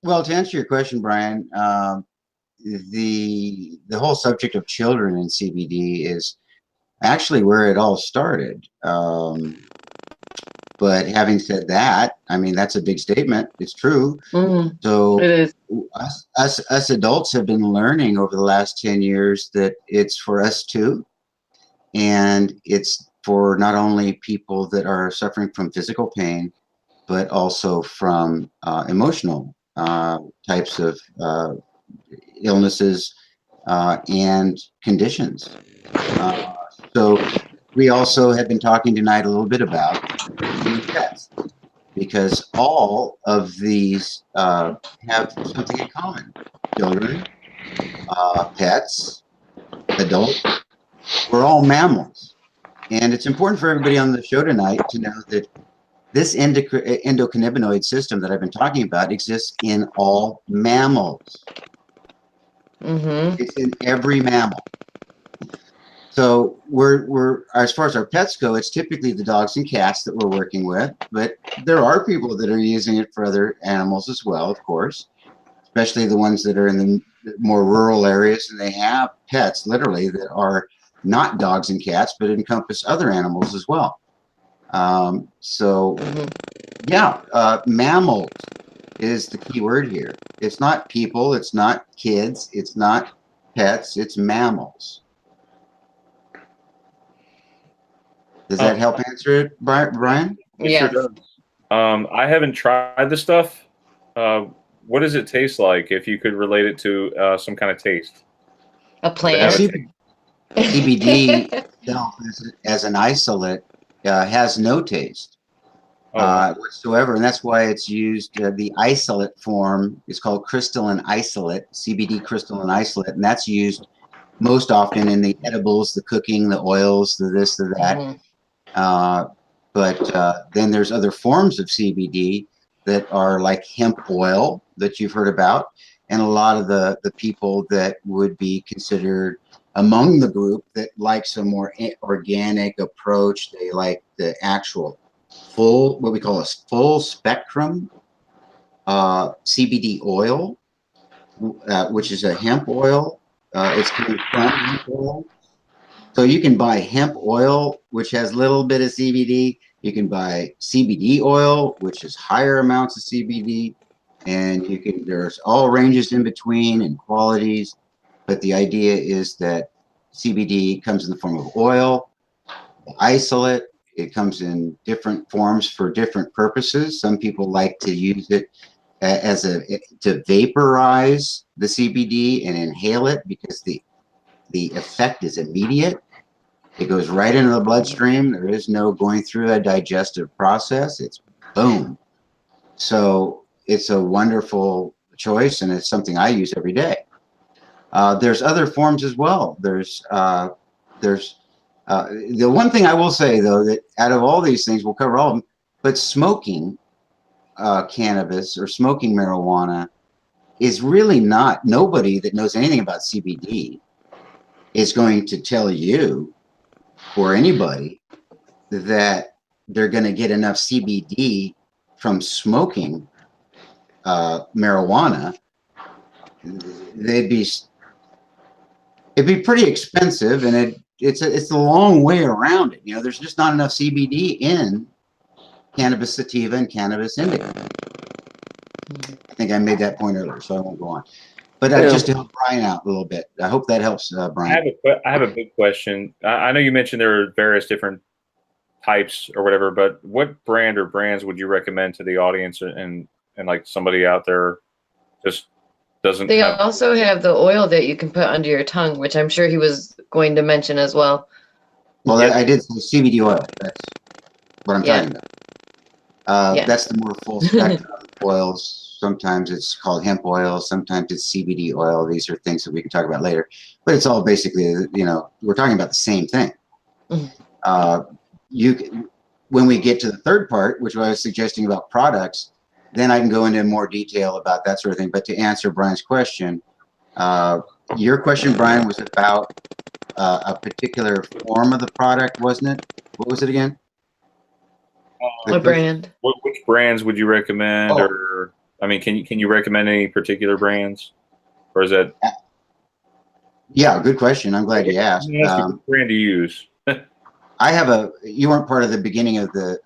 Well, to answer your question, Brian, the whole subject of children in CBD is actually where it all started. But having said that, I mean, that's a big statement. It's true. So it is. Us adults have been learning over the last 10 years that it's for us too. And it's for not only people that are suffering from physical pain, but also from emotional types of illnesses and conditions. So we also have been talking tonight a little bit about pets, because all of these have something in common. Children, pets, adults, we're all mammals. And it's important for everybody on the show tonight to know that this endocannabinoid system that I've been talking about exists in all mammals. It's in every mammal. So we're as far as our pets go, it's typically the dogs and cats that we're working with, but there are people that are using it for other animals as well, of course, especially the ones that are in the more rural areas, and they have pets literally that are not dogs and cats, but encompass other animals as well. Mammals is the key word here. It's not people, it's not kids, it's not pets, it's mammals. Does that help answer it, Brian? Yes. Sure does. I haven't tried the stuff. What does it taste like? If you could relate it to some kind of taste. A plant. CBD as an isolate has no taste whatsoever, and that's why it's used. The isolate form is called crystalline isolate, CBD crystalline isolate, and that's used most often in the edibles, the cooking, the oils, the this, the that. But then there's other forms of CBD that are like hemp oil that you've heard about, and a lot of the people that would be considered among the group that likes a more organic approach. They like the actual full, what we call a full spectrum CBD oil, which is a hemp oil. It's coming from hemp oil. So you can buy hemp oil, which has a little bit of CBD. You can buy CBD oil, which is higher amounts of CBD. And there's all ranges in between and qualities. But the idea is that CBD comes in the form of oil, isolate. It comes in different forms for different purposes. Some people like to use it to vaporize the CBD and inhale it because the effect is immediate. It goes right into the bloodstream. There is no going through a digestive process. It's boom. So it's a wonderful choice, and it's something I use every day. There's other forms as well. There's the one thing I will say, though, that out of all these things, we'll cover all of them, but smoking cannabis or smoking marijuana is really not, nobody that knows anything about CBD is going to tell you or anybody that they're going to get enough CBD from smoking marijuana. It'd be pretty expensive, and it's a long way around it. You know, there's just not enough CBD in cannabis sativa and cannabis indica. I think I made that point earlier, so I won't go on. But just to help Brian out a little bit, I hope that helps, Brian. I have a big question. I know you mentioned there are various different types or whatever, but what brand or brands would you recommend to the audience and like somebody out there just doesn't? They also have the oil that you can put under your tongue, which I'm sure he was going to mention as well. Well, I did say CBD oil. That's what I'm talking about. That's the more full spectrum oils. Sometimes it's called hemp oil. Sometimes it's CBD oil. These are things that we can talk about later. But it's all basically, you know, we're talking about the same thing. When we get to the third part, which I was suggesting about products, then I can go into more detail about that sort of thing. But to answer Brian's question, your question, Brian, was about a particular form of the product, wasn't it? What was it again? What brand? Which brands would you recommend? Oh. Or I mean, can you recommend any particular brands, or is that? Yeah, good question. I'm glad you asked. What brand to use? I have you weren't part of the beginning of the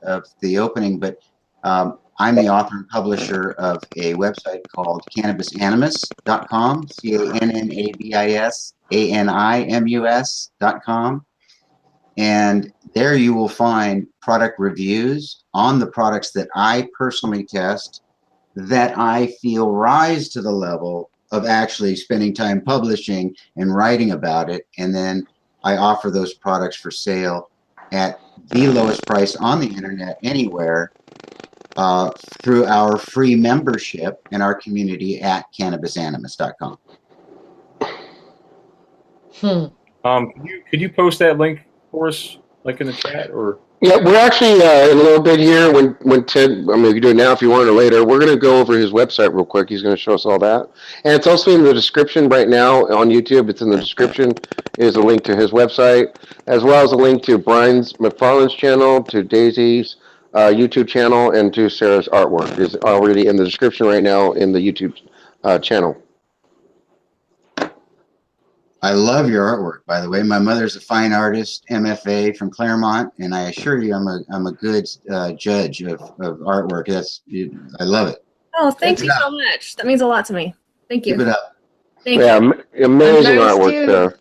opening, but I'm the author and publisher of a website called CannabisAnimus.com, CannabisAnimus.com. And there you will find product reviews on the products that I personally test that I feel rise to the level of actually spending time publishing and writing about it. And then I offer those products for sale at the lowest price on the internet anywhere through our free membership in our community at CannabisAnimus.com. Could you post that link for us, like in the chat, or? Yeah, we're actually in a little bit here when Ted, I mean, you can do it now if you want or later. We're going to go over his website real quick. He's going to show us all that. And it's also in the description right now on YouTube. It's in the description is a link to his website, as well as a link to Brian's McFarland's channel, to Daisy's YouTube channel, and to Sarah's artwork. It's already in the description right now in the YouTube channel. I love your artwork, by the way. My mother's a fine artist, MFA from Claremont, and I assure you, I'm a good judge of artwork. I love it. Oh, thank you so much. That means a lot to me. Thank you. Keep it up. Thank you. Amazing artwork there.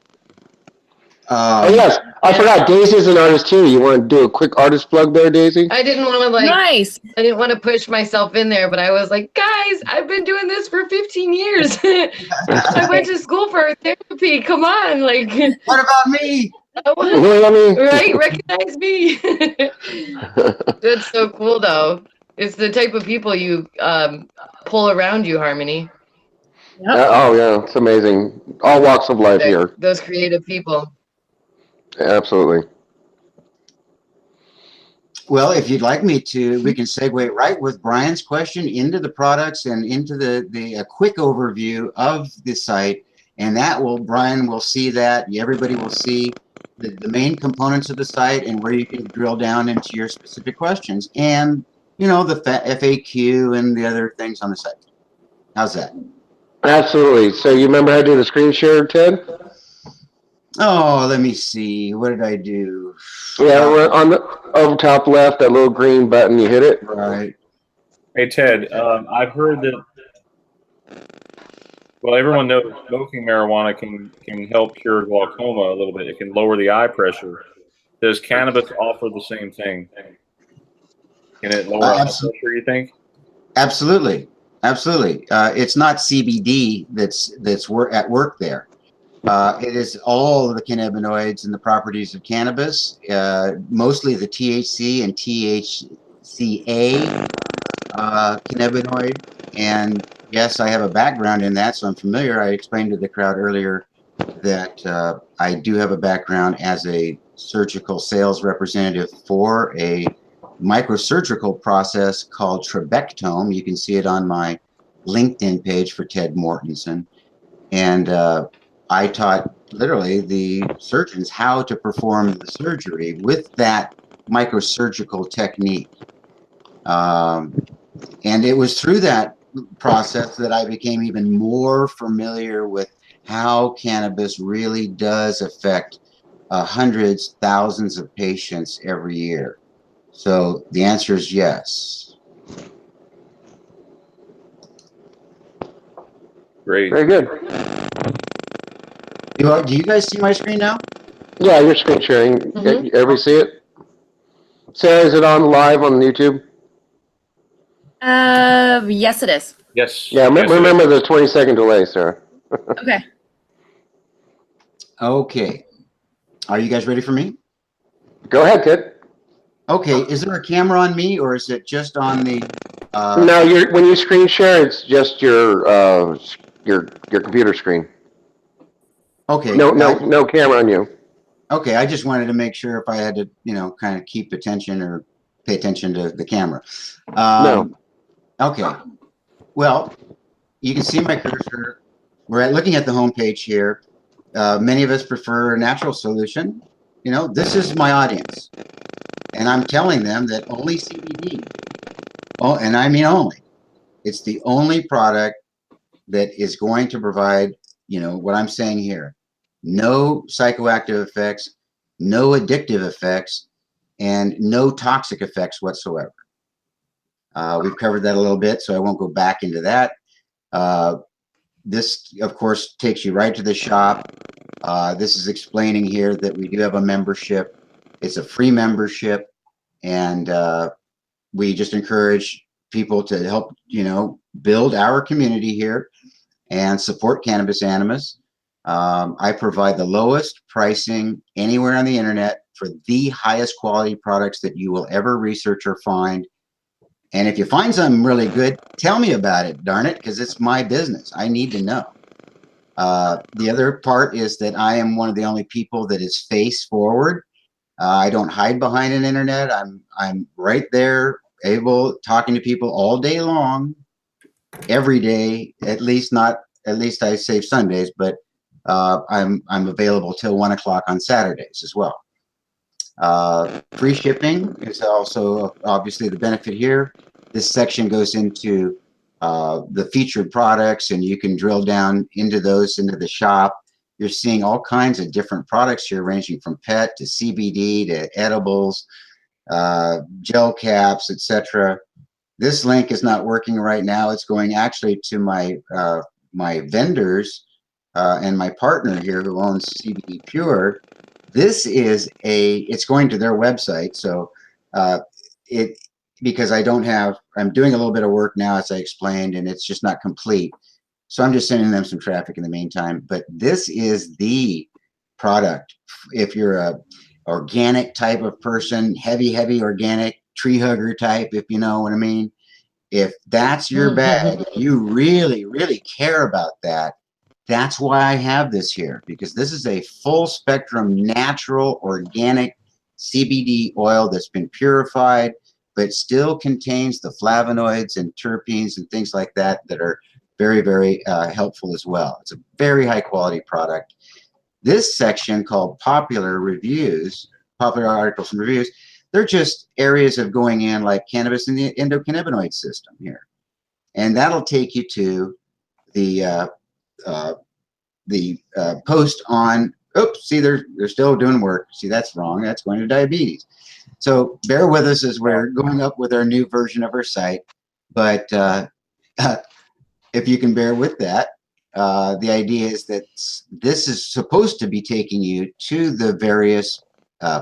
Oh yes, I forgot. Daisy's an artist too. You want to do a quick artist plug there, Daisy? I didn't want to Nice. I didn't want to push myself in there, but I was like, guys, I've been doing this for 15 years. I went to school for therapy. Come on, like. What about me? Right, recognize me. That's so cool, though. It's the type of people you pull around you, Harmony. Yep. Oh yeah, it's amazing. All walks of life here. Those creative people. Absolutely. Well, if you'd like me to, we can segue right with Brian's question into the products and into the quick overview of the site. And that Brian will see that. Everybody will see the main components of the site and where you can drill down into your specific questions. And, you know, the FAQ and the other things on the site. How's that? Absolutely. So you remember how to do the screen share, Ted? Oh, let me see. What did I do? Yeah, on the over top left, that little green button, you hit it. Right. Hey, Ted, I've heard that, well, everyone knows smoking marijuana can help cure glaucoma a little bit. It can lower the eye pressure. Does cannabis offer the same thing? Can it lower eye pressure, you think? Absolutely. Absolutely. It's not CBD that's at work there. It is all of the cannabinoids and the properties of cannabis, mostly the THC and THCA cannabinoid. And yes, I have a background in that, so I'm familiar. I explained to the crowd earlier that I do have a background as a surgical sales representative for a microsurgical process called trabectome. You can see it on my LinkedIn page for Ted Mortensen. And I taught literally the surgeons how to perform the surgery with that microsurgical technique. And it was through that process that I became even more familiar with how cannabis really does affect hundreds, thousands of patients every year. So the answer is yes. Great. Very good. Do you guys see my screen now? Yeah, you're screen sharing. Mm-hmm. Everybody see it? Sarah, is it on live on YouTube? Yes, it is. Yes. Yeah, yes, remember the 20-second delay, Sarah. Okay. Okay. Are you guys ready for me? Go ahead, Ted. Okay. Is there a camera on me, or is it just on the? No, when you screen share, it's just your computer screen. Okay. No camera on you. Okay. I just wanted to make sure if I had to, kind of keep attention or pay attention to the camera. No. Okay. Well, you can see my cursor. We're looking at the home page here. Many of us prefer a natural solution. This is my audience. And I'm telling them that only CBD, and I mean only, it's the only product that is going to provide, what I'm saying here. No psychoactive effects, no addictive effects, and no toxic effects whatsoever. We've covered that a little bit, so I won't go back into that. This, of course, takes you right to the shop. This is explaining here that we do have a membership. It's a free membership, and we just encourage people to help, build our community here and support Cannabis Animus. I provide the lowest pricing anywhere on the internet for the highest quality products that you will ever research or find. And if you find something really good, tell me about it, darn it, because it's my business. I need to know. The other part is that I am one of the only people that is face forward. I don't hide behind an internet. I'm right there, talking to people all day long, every day. At least I save Sundays, but I'm available till 1 o'clock on Saturdays as well. Free shipping is also obviously the benefit here. This section goes into the featured products, and you can drill down into those into the shop. You're seeing all kinds of different products here, ranging from pet to CBD to edibles, gel caps, etc. This link is not working right now. It's going actually to my vendors and my partner here who owns CBD Pure. This is it's going to their website. So because I'm doing a little bit of work now, as I explained, and it's just not complete. So I'm just sending them some traffic in the meantime. But this is the product. If you're a organic type of person, heavy organic, tree hugger type, if you know what I mean. If that's your bag, you really, really care about that. That's why I have this here, because this is a full spectrum, natural, organic CBD oil that's been purified, but still contains the flavonoids and terpenes and things like that that are very, very helpful as well. It's a very high quality product. This section called popular articles and reviews, they're just areas of going in like cannabis and the endocannabinoid system here. And that'll take you to the post on, oops, see, they're still doing work. See, that's wrong. That's going to diabetes. So bear with us as we're going up with our new version of our site. But if you can bear with that, the idea is that this is supposed to be taking you to the various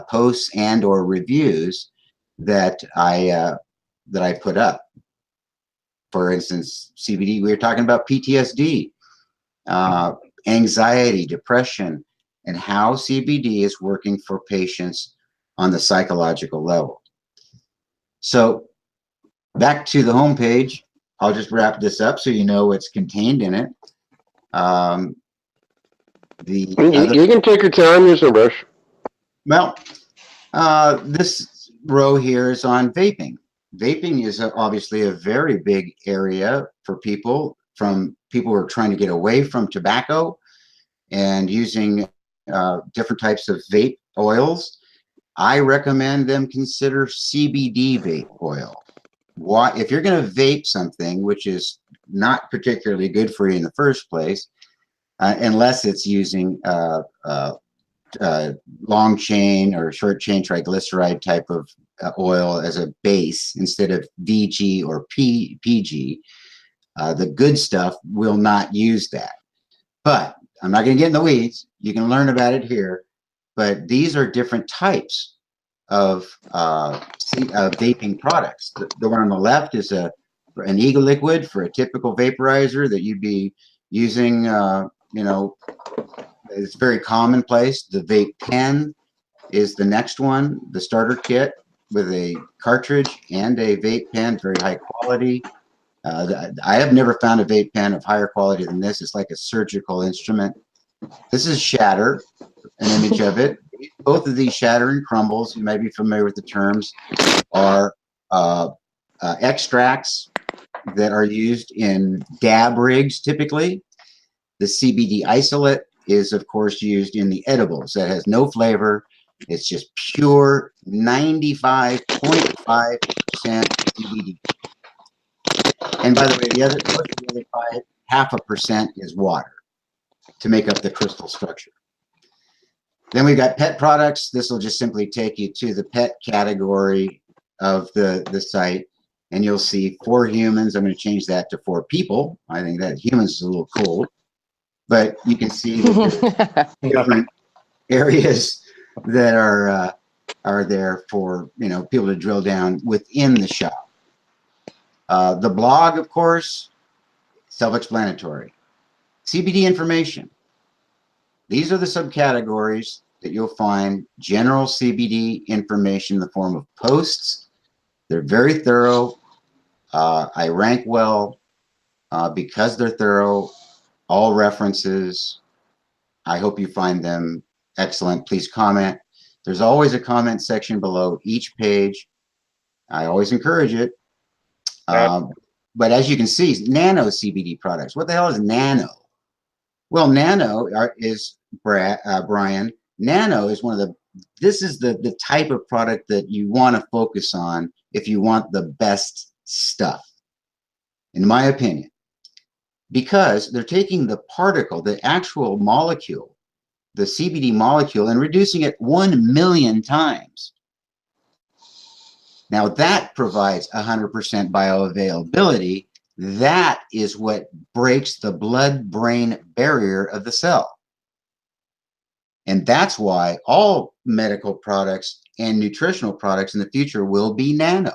posts and or reviews that I put up. For instance, CBD, we were talking about PTSD, anxiety, depression, and how CBD is working for patients on the psychological level. So back to the homepage, I'll just wrap this up so you know what's contained in it. You can take your time, use a brush. Well, this row here is on vaping. Vaping is obviously a very big area for people who are trying to get away from tobacco and using different types of vape oils. I recommend them consider CBD vape oil. If you're going to vape something which is not particularly good for you in the first place, unless it's using long chain or short chain triglyceride type of oil as a base instead of VG or PG, the good stuff will not use that. But I'm not going to get in the weeds. You can learn about it here. But these are different types of vaping products. The one on the left is an Eagle liquid for a typical vaporizer that you'd be using, it's very commonplace. The vape pen is the next one, the starter kit with a cartridge and a vape pen, very high quality. I have never found a vape pen of higher quality than this. It's like a surgical instrument. This is Shatter, an image of it. Both of these Shatter and Crumbles, you may be familiar with the terms, are extracts that are used in dab rigs typically. The CBD isolate is, of course, used in the edibles. That has no flavor. It's just pure 95.5% CBD. And by the way, the other 0.5% is water to make up the crystal structure. Then we've got pet products. This will just simply take you to the pet category of the site, and you'll see for humans. I'm going to change that to for people. I think that humans is a little cool, but you can see the different areas that are there for people to drill down within the shop. The blog, of course, self-explanatory. CBD information. These are the subcategories that you'll find general CBD information in the form of posts. They're very thorough. I rank well because they're thorough, all references. I hope you find them excellent. Please comment. There's always a comment section below each page. I always encourage it. But as you can see, nano CBD products. What the hell is nano? Well, nano is, Brian, nano is one of the, this is the type of product that you want to focus on if you want the best stuff, in my opinion. Because they're taking the particle, the actual molecule, the CBD molecule, and reducing it 1,000,000 times. Now that provides 100% bioavailability. That is what breaks the blood-brain barrier of the cell. And that's why all medical products and nutritional products in the future will be nano.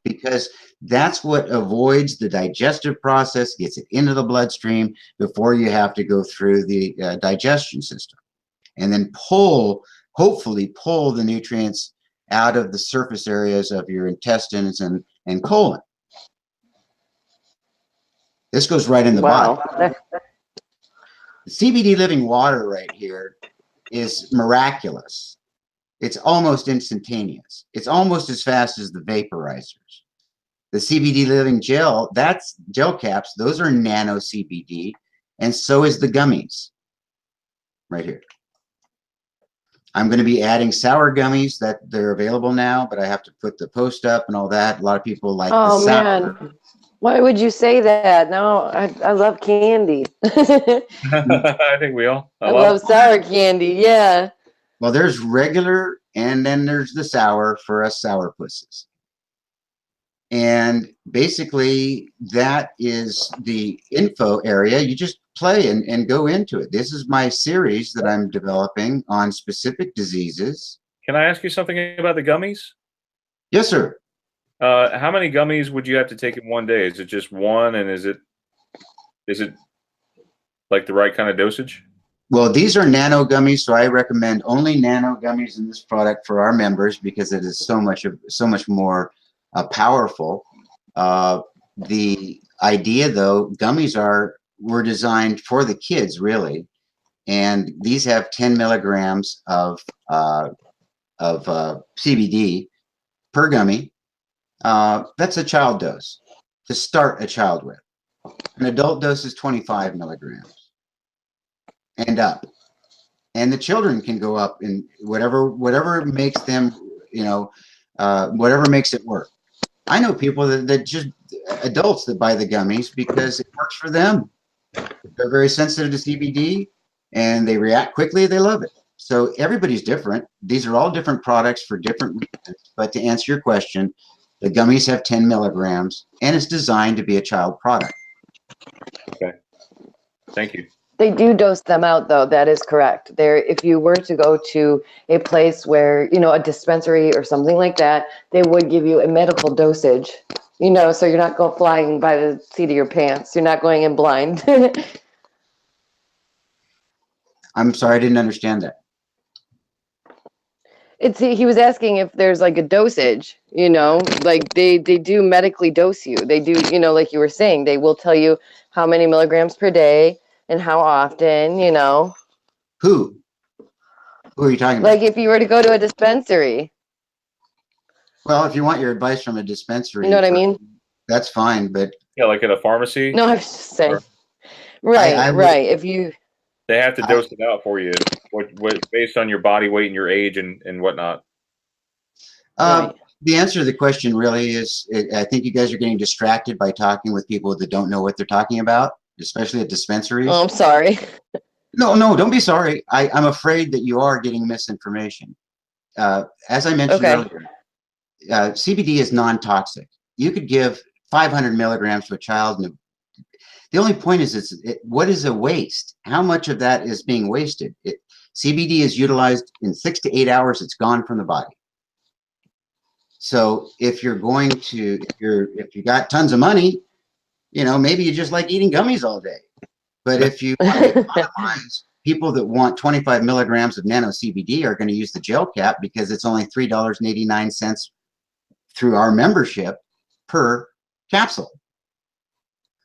Because that's what avoids the digestive process, gets it into the bloodstream before you have to go through the digestion system. And then hopefully pull the nutrients out of the surface areas of your intestines and colon. This goes right in the body. The CBD living water right here is miraculous. It's almost instantaneous. It's almost as fast as the vaporizers. The CBD living gel, that's gel caps. Those are nano CBD, and so is the gummies right here. I'm going to be adding sour gummies that they're available now, but I have to put the post up and all that. A lot of people like the sour. Man. Why would you say that? No, I love candy. I think we all. I love sour candy. Yeah. Well, there's regular, and then there's the sour for us sourpusses. And basically, that is the info area. You just play and go into it. This is my series that I'm developing on specific diseases. Can I ask you something about the gummies? Yes, sir. How many gummies would you have to take in one day? Is it just one, and is it like the right kind of dosage? Well, these are nano gummies, so I recommend only nano gummies in this product for our members because it is so much more powerful. The idea, though, gummies were designed for the kids, really, and these have 10 milligrams of CBD per gummy. That's a child dose to start a child with. An adult dose is 25 milligrams and up, and the children can go up in whatever makes them, whatever makes it work. I know people that just adults that buy the gummies because it works for them. They're very sensitive to CBD and they react quickly. They love it. So everybody's different. These are all different products for different reasons. But to answer your question, the gummies have 10 milligrams and it's designed to be a child product. Okay. Thank you. They do dose them out, though. That is correct. If you were to go to a place where, a dispensary or something like that, they would give you a medical dosage, so you're not going flying by the seat of your pants. You're not going in blind. I'm sorry, I didn't understand that. He was asking if there's like a dosage, like they do medically dose you. They do, like you were saying, they will tell you how many milligrams per day and how often, Who are you talking about? Like if you were to go to a dispensary. Well, if you want your advice from a dispensary, You know what I mean? That's fine, but Yeah, like at a pharmacy. No, I was just saying. Right. If you They have to dose it out for you, based on your body weight and your age and whatnot. Right. The answer to the question really is, I think you guys are getting distracted by talking with people that don't know what they're talking about, especially at dispensaries. Oh, I'm sorry. No, don't be sorry. I'm afraid that you are getting misinformation. As I mentioned earlier, CBD is non-toxic. You could give 500 milligrams to a child, and the only point is, what is a waste? How much of that is being wasted? CBD is utilized in 6 to 8 hours. It's gone from the body. So if you're going to, if you got tons of money, maybe you just like eating gummies all day. But if you otherwise, people that want 25 milligrams of nano CBD are going to use the gel cap because it's only $3.89 through our membership per capsule.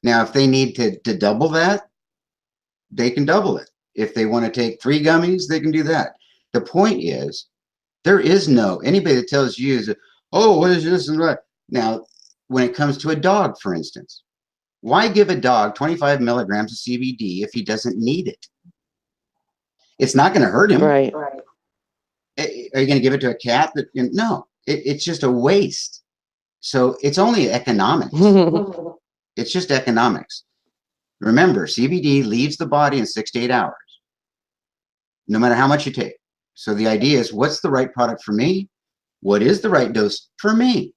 Now, if they need to double that, they can double it. If they want to take 3 gummies, they can do that. The point is, there is no, anybody that tells you, is, oh, what is this and what? Now, when it comes to a dog, for instance, why give a dog 25 milligrams of CBD if he doesn't need it? It's not going to hurt him. Right. Are you going to give it to a cat? No, it's just a waste. So it's only economics. It's just economics. Remember, CBD leaves the body in 6 to 8 hours, no matter how much you take. So the idea is, what's the right product for me? What is the right dose for me?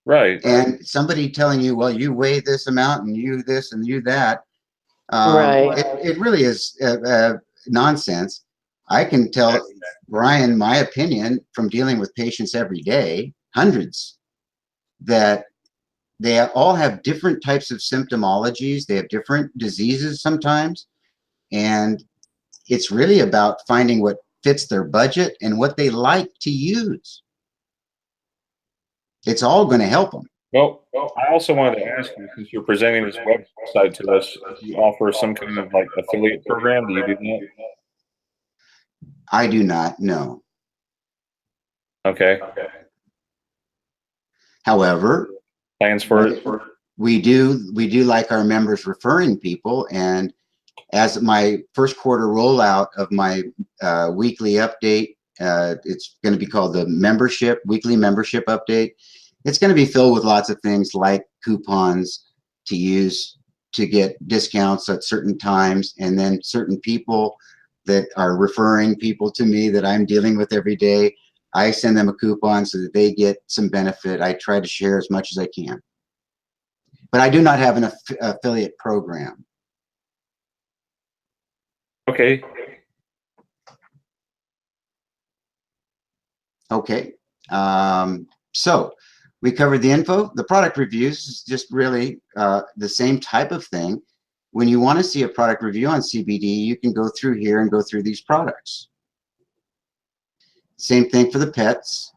Right. And somebody telling you, well, you weigh this amount and you this and you that. Right. It really is nonsense. I can tell Brian my opinion from dealing with patients every day, hundreds, that they all have different types of symptomologies. They have different diseases sometimes. And it's really about finding what fits their budget and what they like to use. It's all going to help them. Well, I also wanted to ask you, since you're presenting this website to us, do you offer some kind of like affiliate program? Do you do that? I do not know. Okay. However, Plans for it? we do like our members referring people, and as my first quarter rollout of my weekly update, it's going to be called the weekly membership update. It's going to be filled with lots of things like coupons to use to get discounts at certain times, and then certain people that are referring people to me that I'm dealing with every day, I send them a coupon so that they get some benefit. I try to share as much as I can. But I do not have an affiliate program. Okay. Okay. So we covered the info. The product reviews is just really the same type of thing. When you want to see a product review on CBD, you can go through here and go through these products. Same thing for the pets.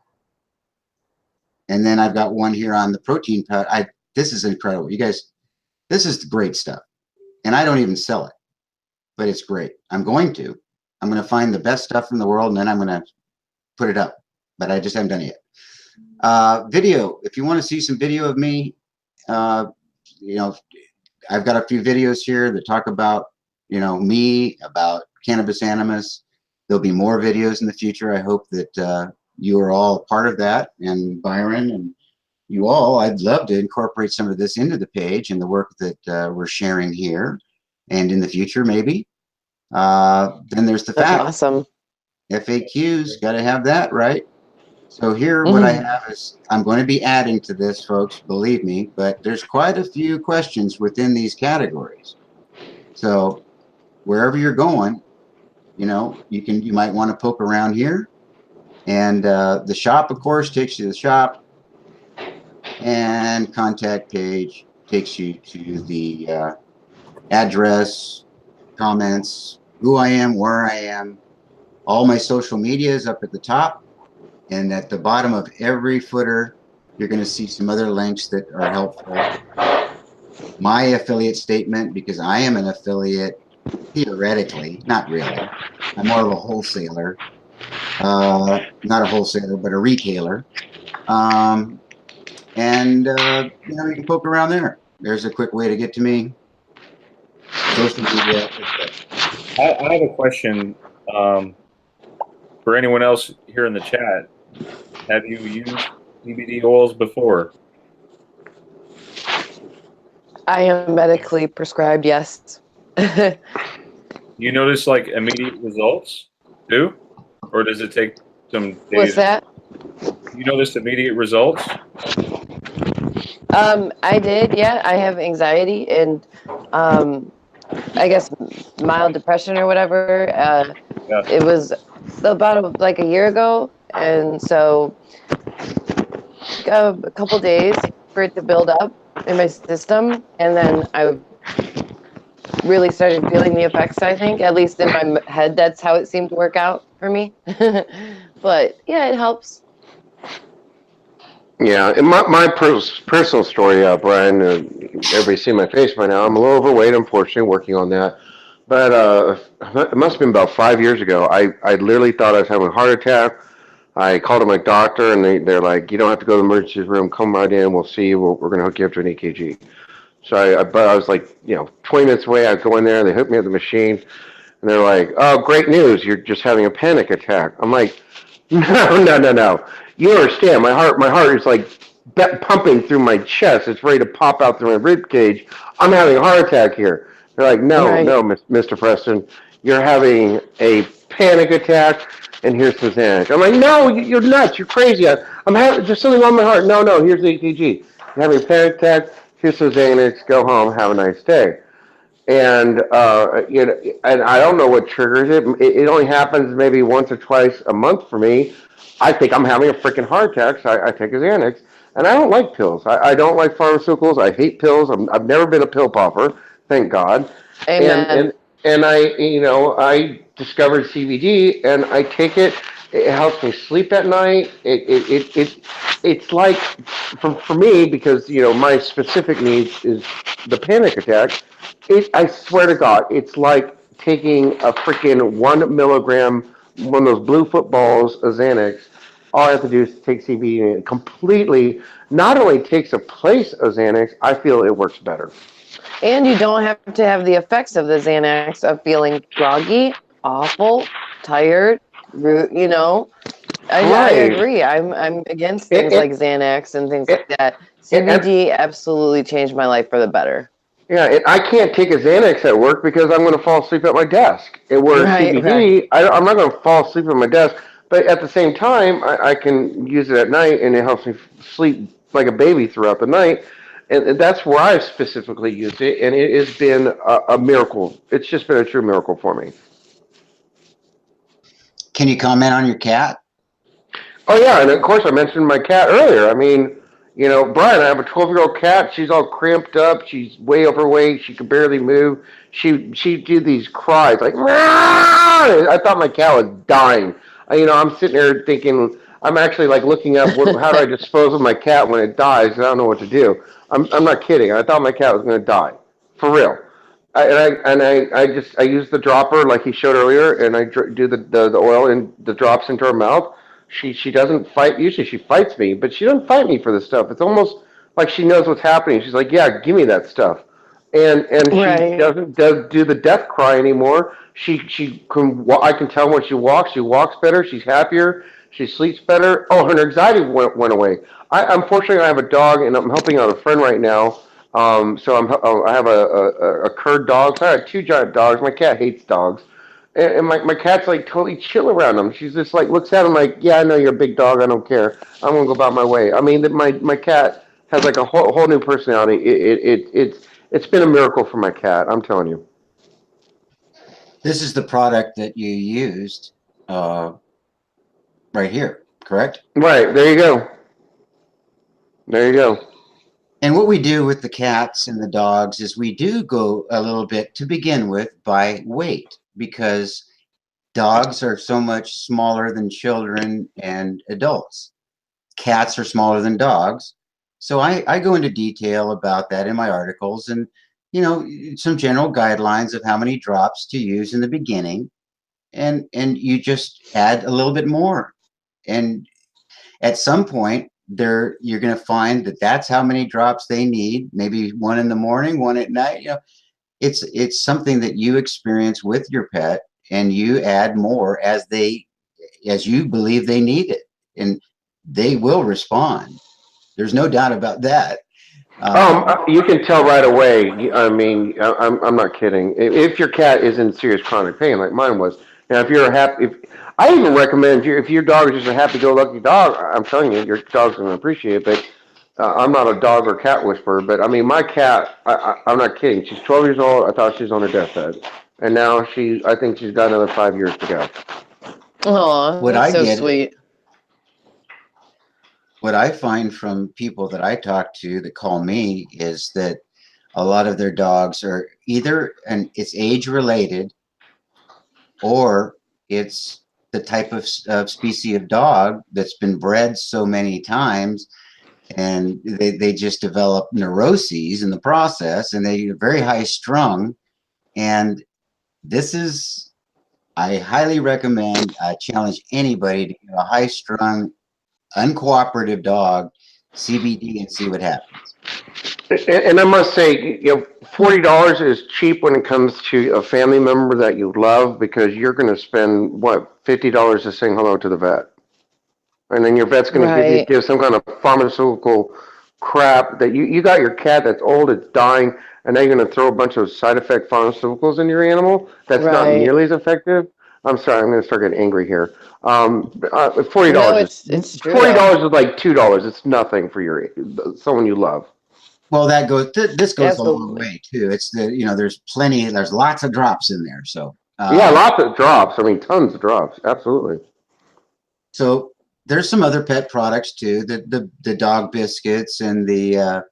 And then I've got one here on the protein powder. This is incredible. You guys, this is great stuff. And I don't even sell it, but it's great. I'm going to find the best stuff in the world, and then I'm going to put it up, but I just haven't done it yet. Video, if you want to see some video of me, you know, I've got a few videos here that talk about, you know, me, about cannabis animus. There'll be more videos in the future. I hope that you are all a part of that, and Byron and you all. I'd love to incorporate some of this into the page and the work that we're sharing here, and in the future maybe. Then there's the That's fact. awesome. FAQs, got to have that, right? So here what I have is, I'm going to be adding to this, folks, believe me, but there's quite a few questions within these categories. So wherever you're going, you know, you might want to poke around here. And the shop, of course, takes you to the shop, and contact page takes you to the address, comments, who I am, where I am. All my social media is up at the top, and at the bottom of every footer, you're going to see some other links that are helpful. My affiliate statement, because I am an affiliate, theoretically, not really. I'm more of a wholesaler. Not a wholesaler, but a retailer. And you know, you can poke around there. There's a quick way to get to me. Social media. I have a question for anyone else here in the chat. Have you used CBD oils before? I am medically prescribed, yes. You notice like immediate results too? Or does it take some days? What's that? You noticed immediate results? I did, yeah. I have anxiety and I guess mild depression or whatever. Yeah. It was about like a year ago, and so a couple days for it to build up in my system, and then I really started feeling the effects. I think, at least in my head, that's how it seemed to work out for me. But yeah, it helps. Yeah, and my personal story, Brian, everybody's seen my face by now. I'm a little overweight, unfortunately, working on that. But it must have been about 5 years ago. I literally thought I was having a heart attack. I called my doctor, and they're like, you don't have to go to the emergency room. Come right in. We'll see you. We're going to hook you up to an EKG. So but I was like, 20 minutes away. I go in there. They hook me up the machine, and they're like, oh, great news. You're just having a panic attack. I'm like, no, no, no, no. You don't understand. My heart is like pumping through my chest. It's ready to pop out through my rib cage. I'm having a heart attack here. They're like, no, Right. no, Mr. Preston, you're having a panic attack, and here's the Xanax. I'm like, no, you're nuts. You're crazy. I'm having just something on my heart. No, no, here's the EKG. You're having a panic attack. Here's the Xanax. Go home. Have a nice day. And and I don't know what triggers it. It only happens maybe once or twice a month for me. I think I'm having a freaking heart attack, so I take a Xanax. And I don't like pills. I don't like pharmaceuticals. I hate pills. I've never been a pill popper, thank God. And Amen. and and I discovered CBD, and I take it. It helps me sleep at night. It's like for me, because my specific needs is the panic attack. I swear to God, it's like taking a freaking 1 milligram, one of those blue footballs of Xanax. All I have to do is take CBD, and it completely not only takes a place of Xanax, I feel it works better. And you don't have to have the effects of the Xanax of feeling groggy, awful, tired, you know. I Right. agree. I'm against It, things like it, Xanax and things it, like that. and CBD absolutely changed my life for the better. Yeah, and I can't take a Xanax at work because I'm going to fall asleep at my desk. And whereas Right, right. CBD, I'm not going to fall asleep at my desk, but at the same time, I can use it at night, and it helps me sleep like a baby throughout the night. And that's where I've specifically used it, and it has been a miracle. It's just been a true miracle for me. Can you comment on your cat? Oh yeah, and of course I mentioned my cat earlier. I mean, Brian, I have a 12-year-old cat. She's all cramped up. She's way overweight. She can barely move. She did these cries like, "Meow!" I thought my cat was dying. I'm sitting there thinking, I'm actually like looking up how do I dispose of my cat when it dies? I don't know what to do. I'm not kidding. I thought my cat was going to die, for real. I use the dropper like he showed earlier, and I do the oil and the drops into her mouth. She doesn't fight. Usually she fights me, but she doesn't fight me for this stuff. It's almost like she knows what's happening. She's like, yeah, give me that stuff, and she Right. doesn't do the death cry anymore. She can I can tell when she walks. She walks better. She's happier. She sleeps better. Oh, her anxiety went away. Unfortunately, I have a dog, and I'm helping out a friend right now. So I have a cur dog. So I have two giant dogs. My cat hates dogs. And my cat's like totally chill around him. She's just like looks at him like, yeah, I know you're a big dog. I don't care. I'm gonna go about my way. I mean, my cat has like a whole new personality. It's been a miracle for my cat. I'm telling you. This is the product that you used right here, correct? Right there you go. There you go. And what we do with the cats and the dogs is we do go a little bit to begin with by weight, because dogs are so much smaller than children and adults. Cats are smaller than dogs. So I go into detail about that in my articles, and some general guidelines of how many drops to use in the beginning, and you just add a little bit more. And at some point you're going to find that that's how many drops they need, maybe one in the morning, one at night. It's something that you experience with your pet, and you add more as you believe they need it, and they will respond. There's no doubt about that. You can tell right away. I mean, I'm not kidding. If your cat is in serious chronic pain, like mine was, now if you're happy, if I even recommend if your dog is just a happy-go-lucky dog, I'm telling you, your dog's gonna appreciate it. But I'm not a dog or cat whisperer. But I mean, my cat, I'm not kidding. She's 12 years old. I thought she was on her deathbed, and now I think she's got another 5 years to go. Oh, What that's I so get sweet. What I find from people that I talk to that call me is that a lot of their dogs are either, and it's age related, or it's the type of species of dog that's been bred so many times and they just develop neuroses in the process, and they get very high strung. And this is, I highly recommend, challenge anybody to get a high strung, uncooperative dog CBD and see what happens. And I must say, $40 is cheap when it comes to a family member that you love, because you're going to spend what, $50 to saying hello to the vet, and then your vet's going to Right. give some kind of pharmaceutical crap that you got your cat that's old, it's dying, and now you're going to throw a bunch of side effect pharmaceuticals in your animal that's not Right. nearly as effective. I'm sorry, I'm going to start getting angry here. $40 No, is it's true $40 though. is like $2. It's nothing for your someone you love. Well, that goes. This goes a long Absolutely. way too. It's there's lots of drops in there. So Yeah, lots of drops. I mean, tons of drops. Absolutely. so there's some other pet products too. The dog biscuits and the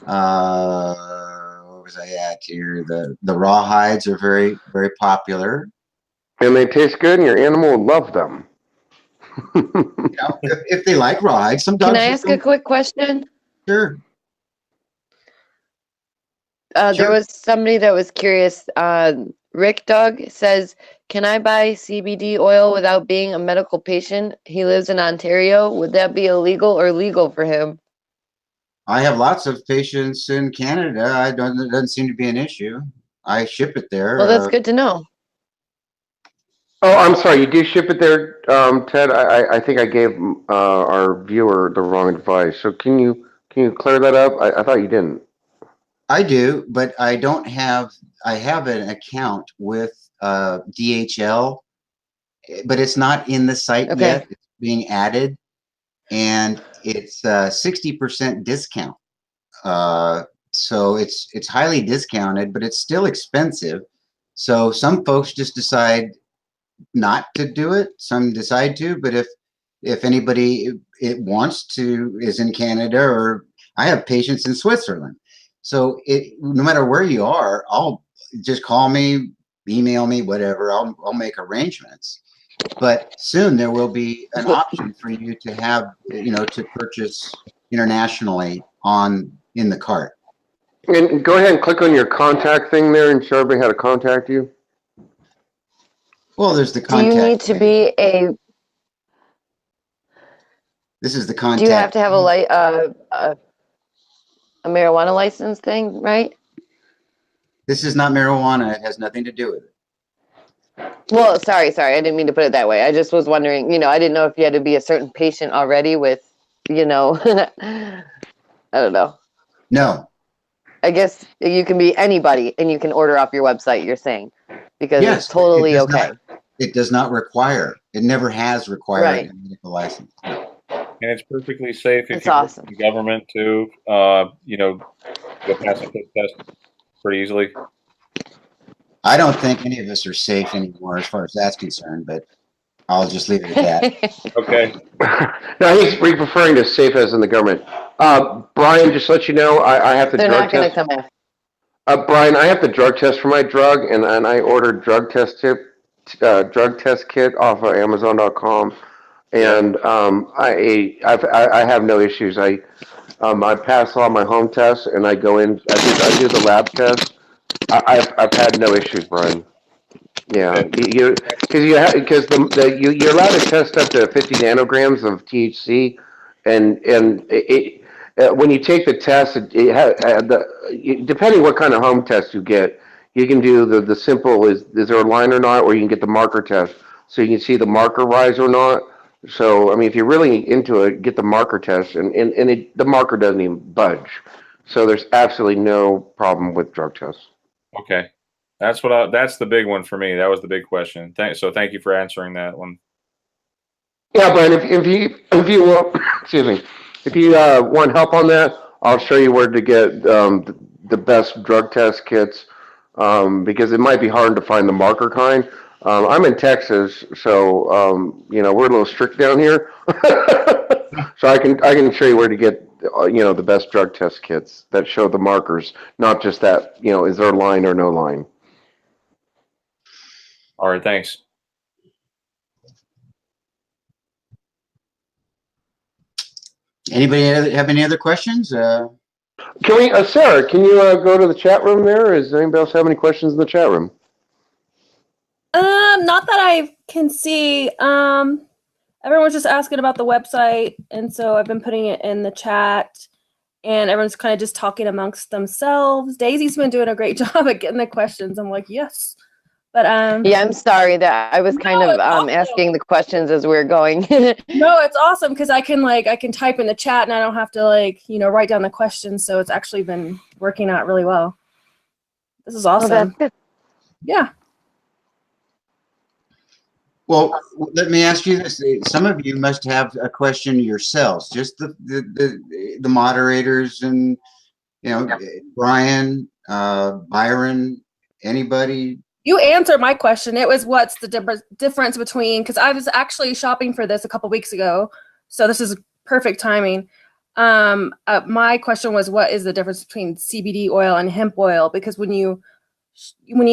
what was I at here? The raw hides are very, very popular. And they taste good, and your animal will love them. If they like raw hides, some Can dogs I eat ask a them. quick question? Sure. There Sure. was somebody that was curious. Rick Doug says, "Can I buy CBD oil without being a medical patient? He lives in Ontario. Would that be illegal or legal for him?" I have lots of patients in Canada. It doesn't seem to be an issue. I ship it there. Well, that's good to know. Oh, I'm sorry. You do ship it there, Ted. I think I gave our viewer the wrong advice. So can you clear that up? I thought you didn't. I do, but I don't have. I have an account with DHL, but it's not in the site Okay. yet. It's being added, and it's 60% discount. So it's highly discounted, but it's still expensive. So some folks just decide not to do it. Some decide to, but if anybody it wants to is in Canada, or I have patients in Switzerland. So no matter where you are, I'll just call me, email me, whatever. I'll make arrangements. But soon there will be an option for you to have, to purchase internationally in the cart. And go ahead and click on your contact thing there and show everybody how to contact you. Well, there's the Do you contact. need to be a? This is the Do contact. you have to have a marijuana license thing, right? This is not marijuana. It has nothing to do with it. Well, sorry, I didn't mean to put it that way. I just was wondering, I didn't know if you had to be a certain patient already with, I don't know. No. I guess you can be anybody and you can order off your website, you're saying, because Yes, it's totally it does okay. It does not require. It never has required Right. a medical license. No. And it's perfectly safe if That's you work awesome. for the government to, go pass a fit test pretty easily. I don't think any of us are safe anymore as far as that's concerned, but I'll just leave it at that. Okay. No, he's referring to safe as in the government. Brian, just to let you know, I have to They're drug not going to test. come after. Brian, I have to drug test for my drug, and I ordered drug test kit off of Amazon.com, and I have no issues. I pass all my home tests, and I go in. I do the lab test. I've had no issues, Brian. Yeah, because you're allowed to test up to 50 nanograms of THC, and when you take the test, depending what kind of home test you get, you can do the simple is there a line or not, or you can get the marker test, so you can see the marker rise or not. So I mean, if you're really into it, get the marker test, and the marker doesn't even budge. So there's absolutely no problem with drug tests. Okay. That's that's the big one for me. That was the big question. So thank you for answering that one. Yeah, Brian, if you excuse me, if you want help on that, I'll show you where to get the best drug test kits, because it might be hard to find the marker kind. I'm in Texas, so we're a little strict down here. So I can show you where to get the best drug test kits that show the markers, not just that is there a line or no line. All right. Thanks. Anybody have any other questions? Can we, Sarah, can you go to the chat room there? Does anybody else have any questions in the chat room? Not that I can see. Everyone's just asking about the website, and so I've been putting it in the chat, and everyone's kind of just talking amongst themselves. Daisy's been doing a great job at getting the questions. I'm like, yes. But Yeah, I'm sorry that I was kind of asking the questions as we are going. No, it's awesome because I can type in the chat and I don't have to write down the questions. So it's actually been working out really well. This is awesome. that's good. Yeah. Well, let me ask you this. Some of you must have a question yourselves, just the moderators and, Brian, Byron, anybody? You answered my question. It was what's the difference between, because I was actually shopping for this a couple weeks ago. So this is perfect timing. My question was, what is the difference between CBD oil and hemp oil? Because when you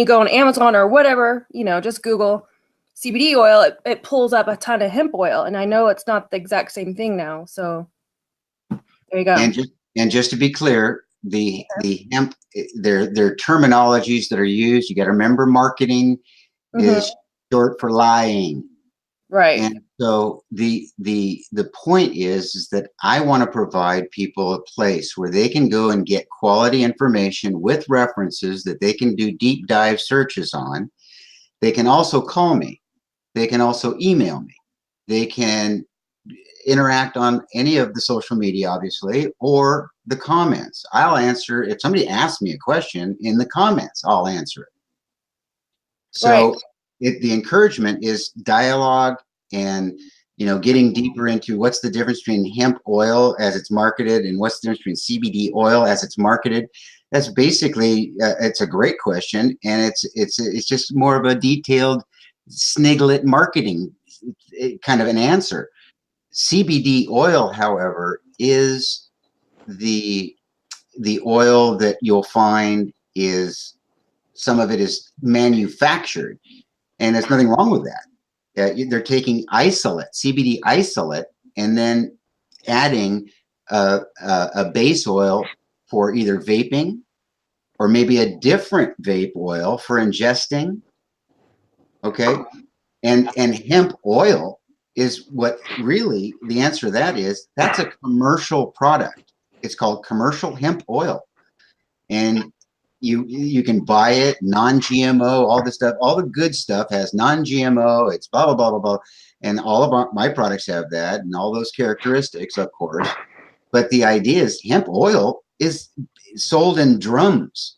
go on Amazon or whatever, just Google CBD oil, it pulls up a ton of hemp oil. And I know it's not the exact same thing now. So there you go. And just to be clear, the hemp, their terminologies that are used, you got to remember marketing is short for lying. Right. And so the point is that I want to provide people a place where they can go and get quality information with references that they can do deep dive searches on. They can also call me. They can also email me. They can interact on any of the social media, obviously, or the comments. I'll answer, if somebody asks me a question in the comments, I'll answer it. So the encouragement is dialogue and, getting deeper into what's the difference between hemp oil as it's marketed and what's the difference between CBD oil as it's marketed. That's basically, it's a great question. And it's just more of a detailed sniglet marketing kind of an answer. CBD oil, however, is the oil that you'll find is, some of it is manufactured, and there's nothing wrong with that. They're taking isolate, CBD isolate, and then adding a base oil for either vaping or maybe a different vape oil for ingesting. Okay. And hemp oil is what really the answer to that is. That's a commercial product. It's called commercial hemp oil. And you can buy it non-GMO, all the stuff, all the good stuff has non-GMO, it's blah, blah, blah, blah, blah. And all of my products have that and all those characteristics, of course. But the idea is hemp oil is sold in drums.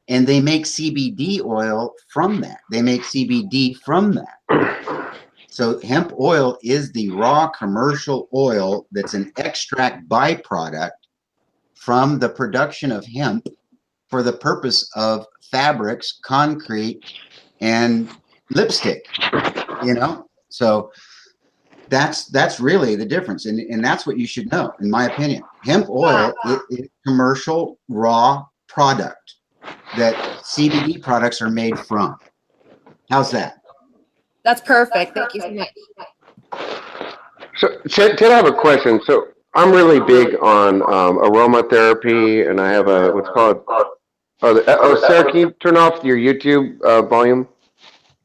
And they make CBD oil from that. They make CBD from that. So hemp oil is the raw commercial oil that's an extract byproduct from the production of hemp for the purpose of fabrics, concrete, and lipstick, So that's really the difference. And that's what you should know, in my opinion. Hemp oil is commercial raw product that CBD products are made from. How's that? That's perfect. Thank you so much. So, Ted, I have a question. So, I'm really big on aromatherapy, and I have what's called. Sarah, can you turn off your YouTube volume?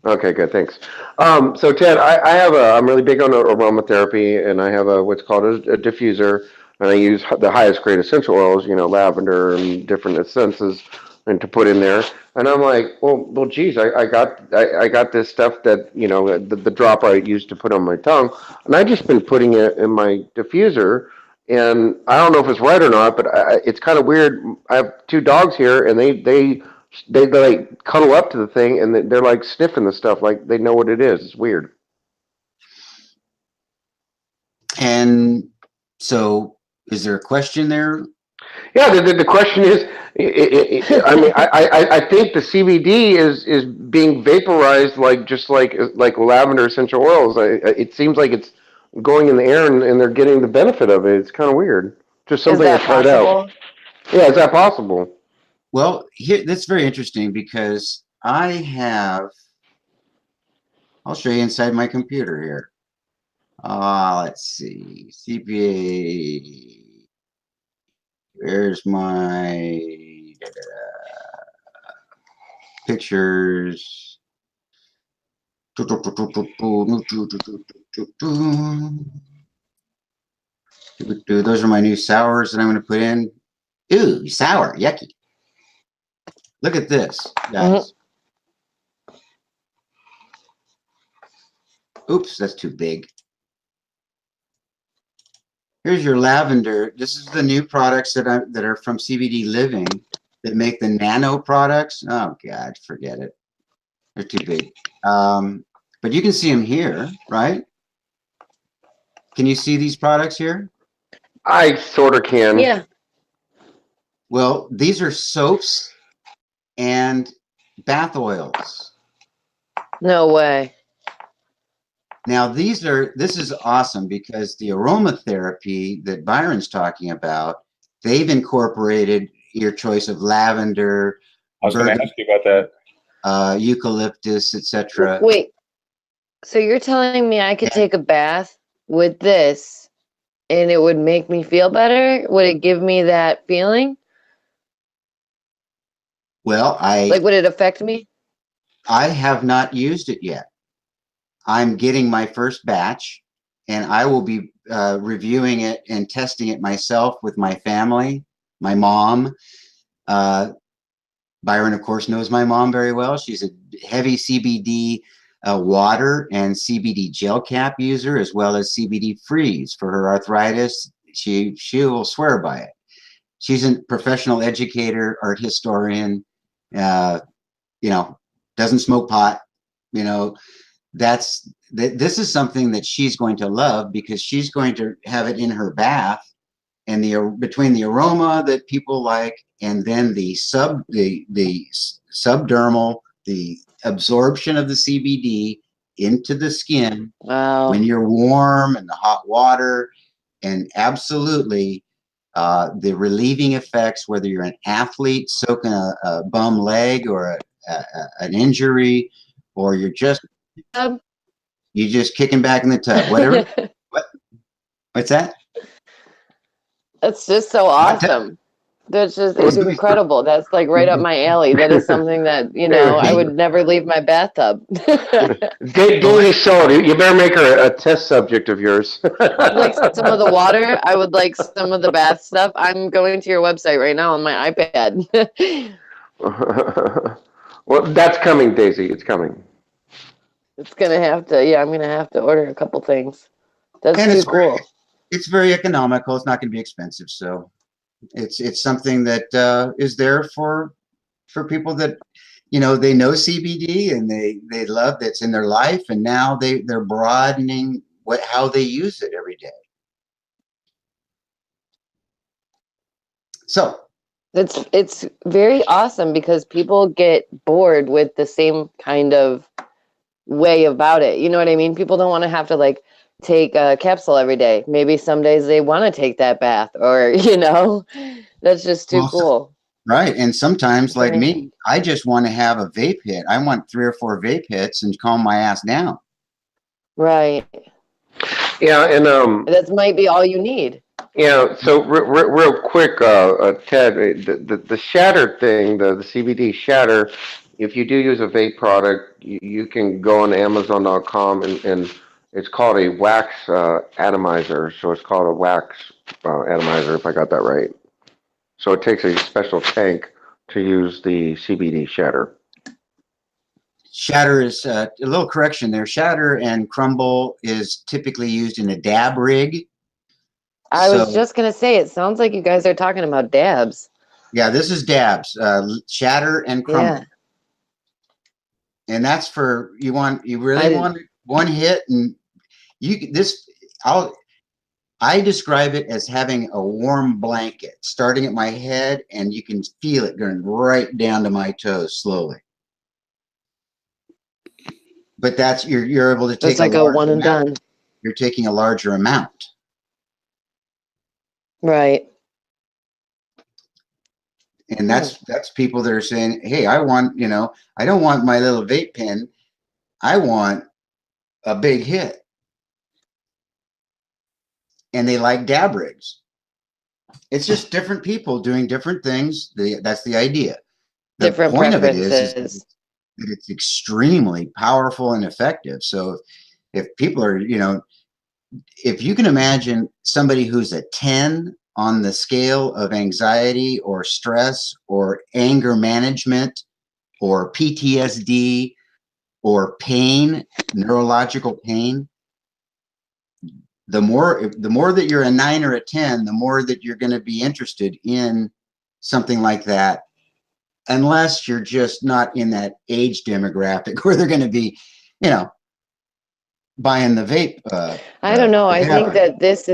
Okay, good, thanks. So, Ted, I'm really big on aromatherapy, and I have what's called a diffuser, and I use the highest grade essential oils, lavender and different essences, and to put in there. And I'm like, well, geez, I got this stuff that, the dropper I used to put on my tongue, and I just been putting it in my diffuser, and I don't know if it's right or not, but it's kind of weird. I have 2 dogs here, and they like cuddle up to the thing, and they're like sniffing the stuff, like they know what it is. It's weird. And so, is there a question there? Yeah, the question is, I mean, I think the CBD is being vaporized just like lavender essential oils. It seems like it's going in the air and they're getting the benefit of it. It's kind of weird. Just something I tried out. Yeah, is that possible? Well, that's very interesting because I'll show you inside my computer here. Let's see. CPA. Where's my pictures? Those are my new sours that I'm going to put in. Ooh, sour, yucky. Look at this, guys. Oops, that's too big. Here's your lavender. This is the new products that are from CBD Living that make the nano products. Oh God, forget it. They're too big. But you can see them here, right? Can you see these products here? I sort of can. Yeah. Well, these are soaps and bath oils. No way. Now this is awesome because the aromatherapy that Byron's talking about, they've incorporated your choice of lavender, I was going to ask you about that. Eucalyptus, etc. Wait. So you're telling me I could take a bath with this and it would make me feel better? Would it give me that feeling? Well, would it affect me? I have not used it yet. I'm getting my first batch, and I will be reviewing it and testing it myself with my family, my mom. Byron, of course, knows my mom very well. She's a heavy CBD water and CBD gel cap user, as well as CBD freeze for her arthritis. She will swear by it. She's a professional educator, art historian. Doesn't smoke pot. This is something that she's going to love because she's going to have it in her bath, and between the aroma that people like and then the subdermal, the absorption of the CBD into the skin when you're warm and the hot water, and absolutely the relieving effects, whether you're an athlete soaking a bum leg or an injury, or you're just kicking back in the tub, whatever. What's that? That's just so awesome. It's incredible. That's like right up my alley. That is something that, I would never leave my bathtub. Daily sold. You better make her a test subject of yours. I'd like some of the water. I would like some of the bath stuff. I'm going to your website right now on my iPad. Well, that's coming, Daisy. It's coming. It's going to have to, I'm going to have to order a couple things. That's too cool. It's very economical. It's not going to be expensive. So it's something that is there for people that, they know CBD and they love that's in their life. And now they're broadening how they use it every day. So it's very awesome because people get bored with the same kind of way about it. You know what I mean? People don't want to have to take a capsule every day. Maybe some days they want to take that bath, or that's just too cool. Right. And sometimes, like me, I just want to have a vape hit. I want 3 or 4 vape hits and calm my ass down. Right. Yeah, and that might be all you need. Yeah. So real quick, Ted, the shatter thing, the CBD shatter. If you do use a vape product, you can go on Amazon.com and it's called a wax atomizer. So it's called a wax atomizer, if I got that right. So it takes a special tank to use the CBD shatter. Shatter is a little correction there. Shatter and crumble is typically used in a dab rig. I was just going to say, it sounds like you guys are talking about dabs. Yeah, this is dabs, shatter and crumble. Yeah. And that's for, you really want one hit, and I describe it as having a warm blanket starting at my head, and you can feel it going right down to my toes slowly. But that's, you're able to take like a one and done. You're taking a larger amount. Right. And that's people that are saying, hey, I want, I don't want my little vape pen. I want a big hit. and they like dab rigs. It's just different people doing different things. That's the idea. The Different point of it preferences. is that it's extremely powerful and effective. So if people are, you know, if you can imagine somebody who's a 10 on the scale of anxiety or stress or anger management or PTSD or pain, neurological pain, the more that you're a 9 or a 10, the more that you're going to be interested in something like that, unless you're just not in that age demographic where they're going to be, you know, buying the vape. I don't know. I think habit. that this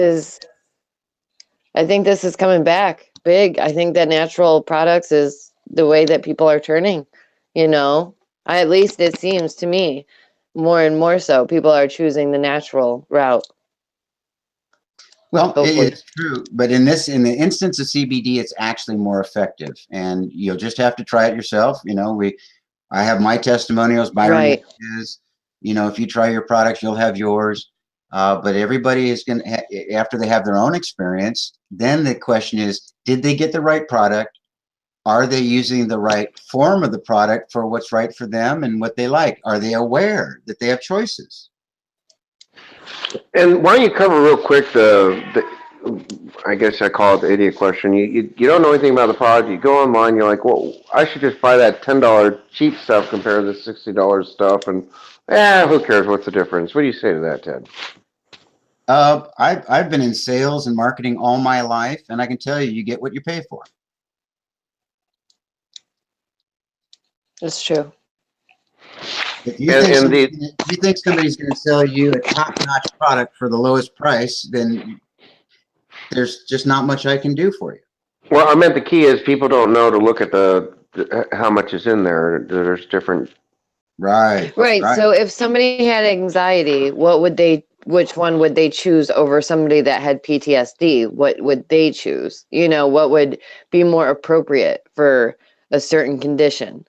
is coming back big. I think that natural products is the way that people are turning, you know. At least it seems to me more and more so people are choosing the natural route. Well, Hopefully. it's true, but in the instance of CBD, it's actually more effective, and you'll just have to try it yourself. You know, I have my testimonials. Byron Right. is, you know, if you try your products, you'll have yours. But everybody is going to, after they have their own experience, then the question is, did they get the right product? Are they using the right form of the product for what's right for them and what they like? Are they aware that they have choices? And why don't you cover real quick I guess I call it the idiot question. You don't know anything about the product. You go online. You're like, well, I should just buy that $10 cheap stuff compared to the $60 stuff. And who cares? What's the difference? What do you say to that, Ted? I've been in sales and marketing all my life, and I can tell you, you get what you pay for. It's true. If you And think somebody's going to sell you a top-notch product for the lowest price, then there's just not much I can do for you. well, I meant the key is people don't know to look at how much is in there. There's different. Right. So if somebody had anxiety, which one would they choose over somebody that had PTSD? What would they choose? You know, what would be more appropriate for a certain condition?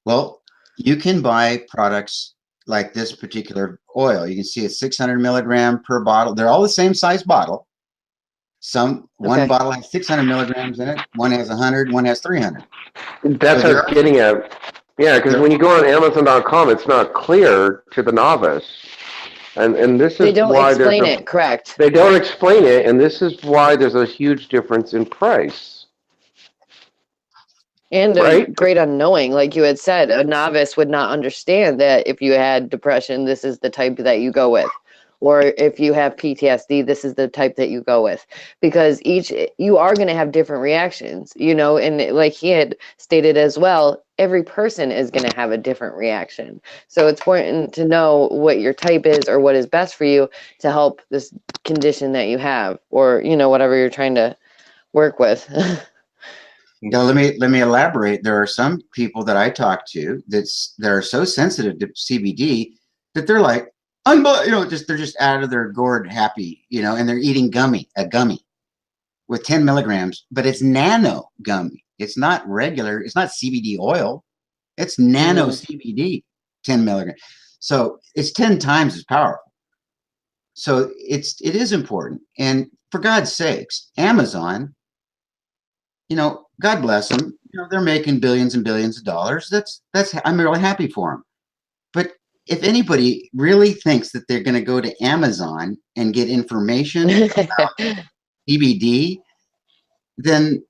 Well, you can buy products like this particular oil. You can see it's 600 milligram per bottle. They're all the same size bottle. One bottle has 600 milligrams in it. One has 100. One has 300. That's what I was getting at. Yeah, because when you go on Amazon.com, it's not clear to the novice, and this is They don't why explain it, correct? They don't explain it, and this is why there's a huge difference in price. And Right? a great unknowing, like you had said, a novice would not understand that if you had depression, this is the type that you go with. Or if you have PTSD, this is the type that you go with. Because you are going to have different reactions, you know, and like he had stated as well, every person is going to have a different reaction. So it's important to know what your type is or what is best for you to help this condition that you have, or, you know, whatever you're trying to work with. Now, let me elaborate. There are some people that I talk to that are so sensitive to CBD that they're like, they're just out of their gourd happy, you know, and they're eating a gummy with 10 milligrams, but it's nano gummy. It's not regular. It's not CBD oil. It's nano CBD, 10 milligrams. So it's 10 times as powerful. So it is important. And for God's sakes, Amazon, you know, God bless them. You know, they're making billions and billions of dollars. I'm really happy for them. But if anybody really thinks that they're going to go to Amazon and get information about CBD, then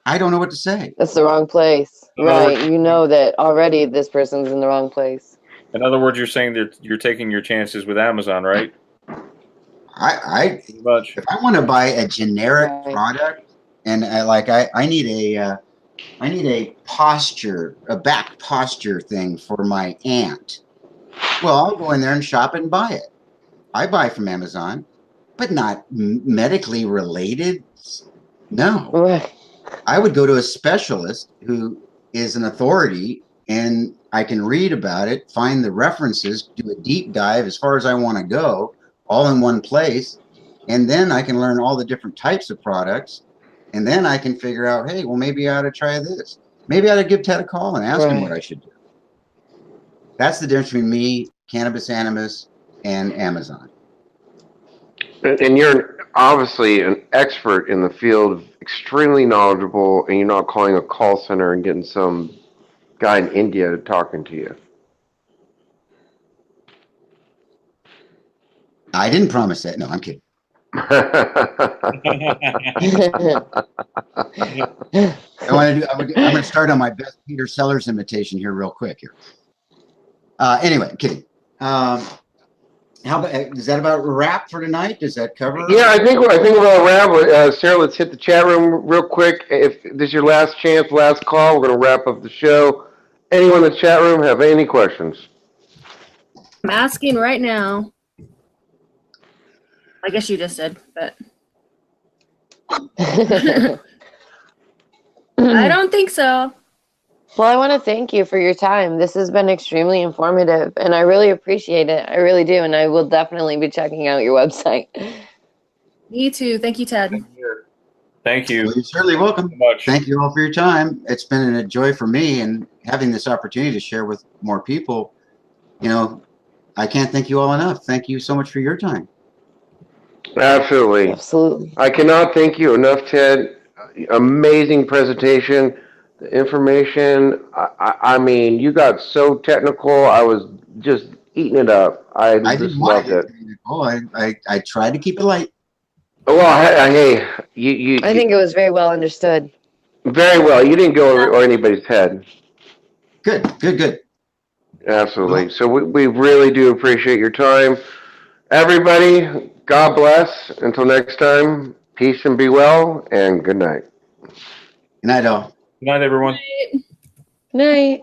I don't know what to say. That's the wrong place. Right. You know that already this person's in the wrong place. In other words, you're saying that you're taking your chances with Amazon, right? If I want to buy a generic product, and I need a back posture thing for my aunt. Well, I'll go in there and shop and buy it. I buy from Amazon, but not medically related. No. Right. I would go to a specialist who is an authority, and I can read about it, find the references, do a deep dive as far as I want to go, all in one place. And then I can learn all the different types of products. And then I can figure out, hey, well, maybe I ought to try this. Maybe I ought to give Ted a call and ask him what I should do. That's the difference between me, Cannabis Animus, and Amazon. And you're obviously an expert in the field, extremely knowledgeable, and you're not calling a call center and getting some guy in India talking to you. I didn't promise that. No, I'm kidding. I'm going to start on my best Peter Sellers imitation here real quick here. Anyway, kidding. How about, is that about a wrap for tonight? Does that cover? Yeah, I think we'll wrap. Sarah, let's hit the chat room real quick. If this is your last chance, last call, we're going to wrap up the show. Anyone in the chat room have any questions? I'm asking right now. I guess you just did, but I don't think so. Well, I want to thank you for your time. This has been extremely informative, and I really appreciate it. I really do, and I will definitely be checking out your website. Me too. Thank you, Ted. Thank you. Well, you're certainly welcome. So much. Thank you all for your time. It's been a joy for me, and having this opportunity to share with more people, you know, I can't thank you all enough. Thank you so much for your time. Absolutely. Absolutely. I cannot thank you enough, Ted. Amazing presentation. The information, I mean, you got so technical. I was just eating it up. I just didn't want loved it. I tried to keep it light. Well, hey, you I think it was very well understood. very well. You didn't go over anybody's head. Good. Absolutely. So we really do appreciate your time. Everybody, God bless. Until next time, peace and be well, and good night. Good night, all. Good night, everyone. Good night.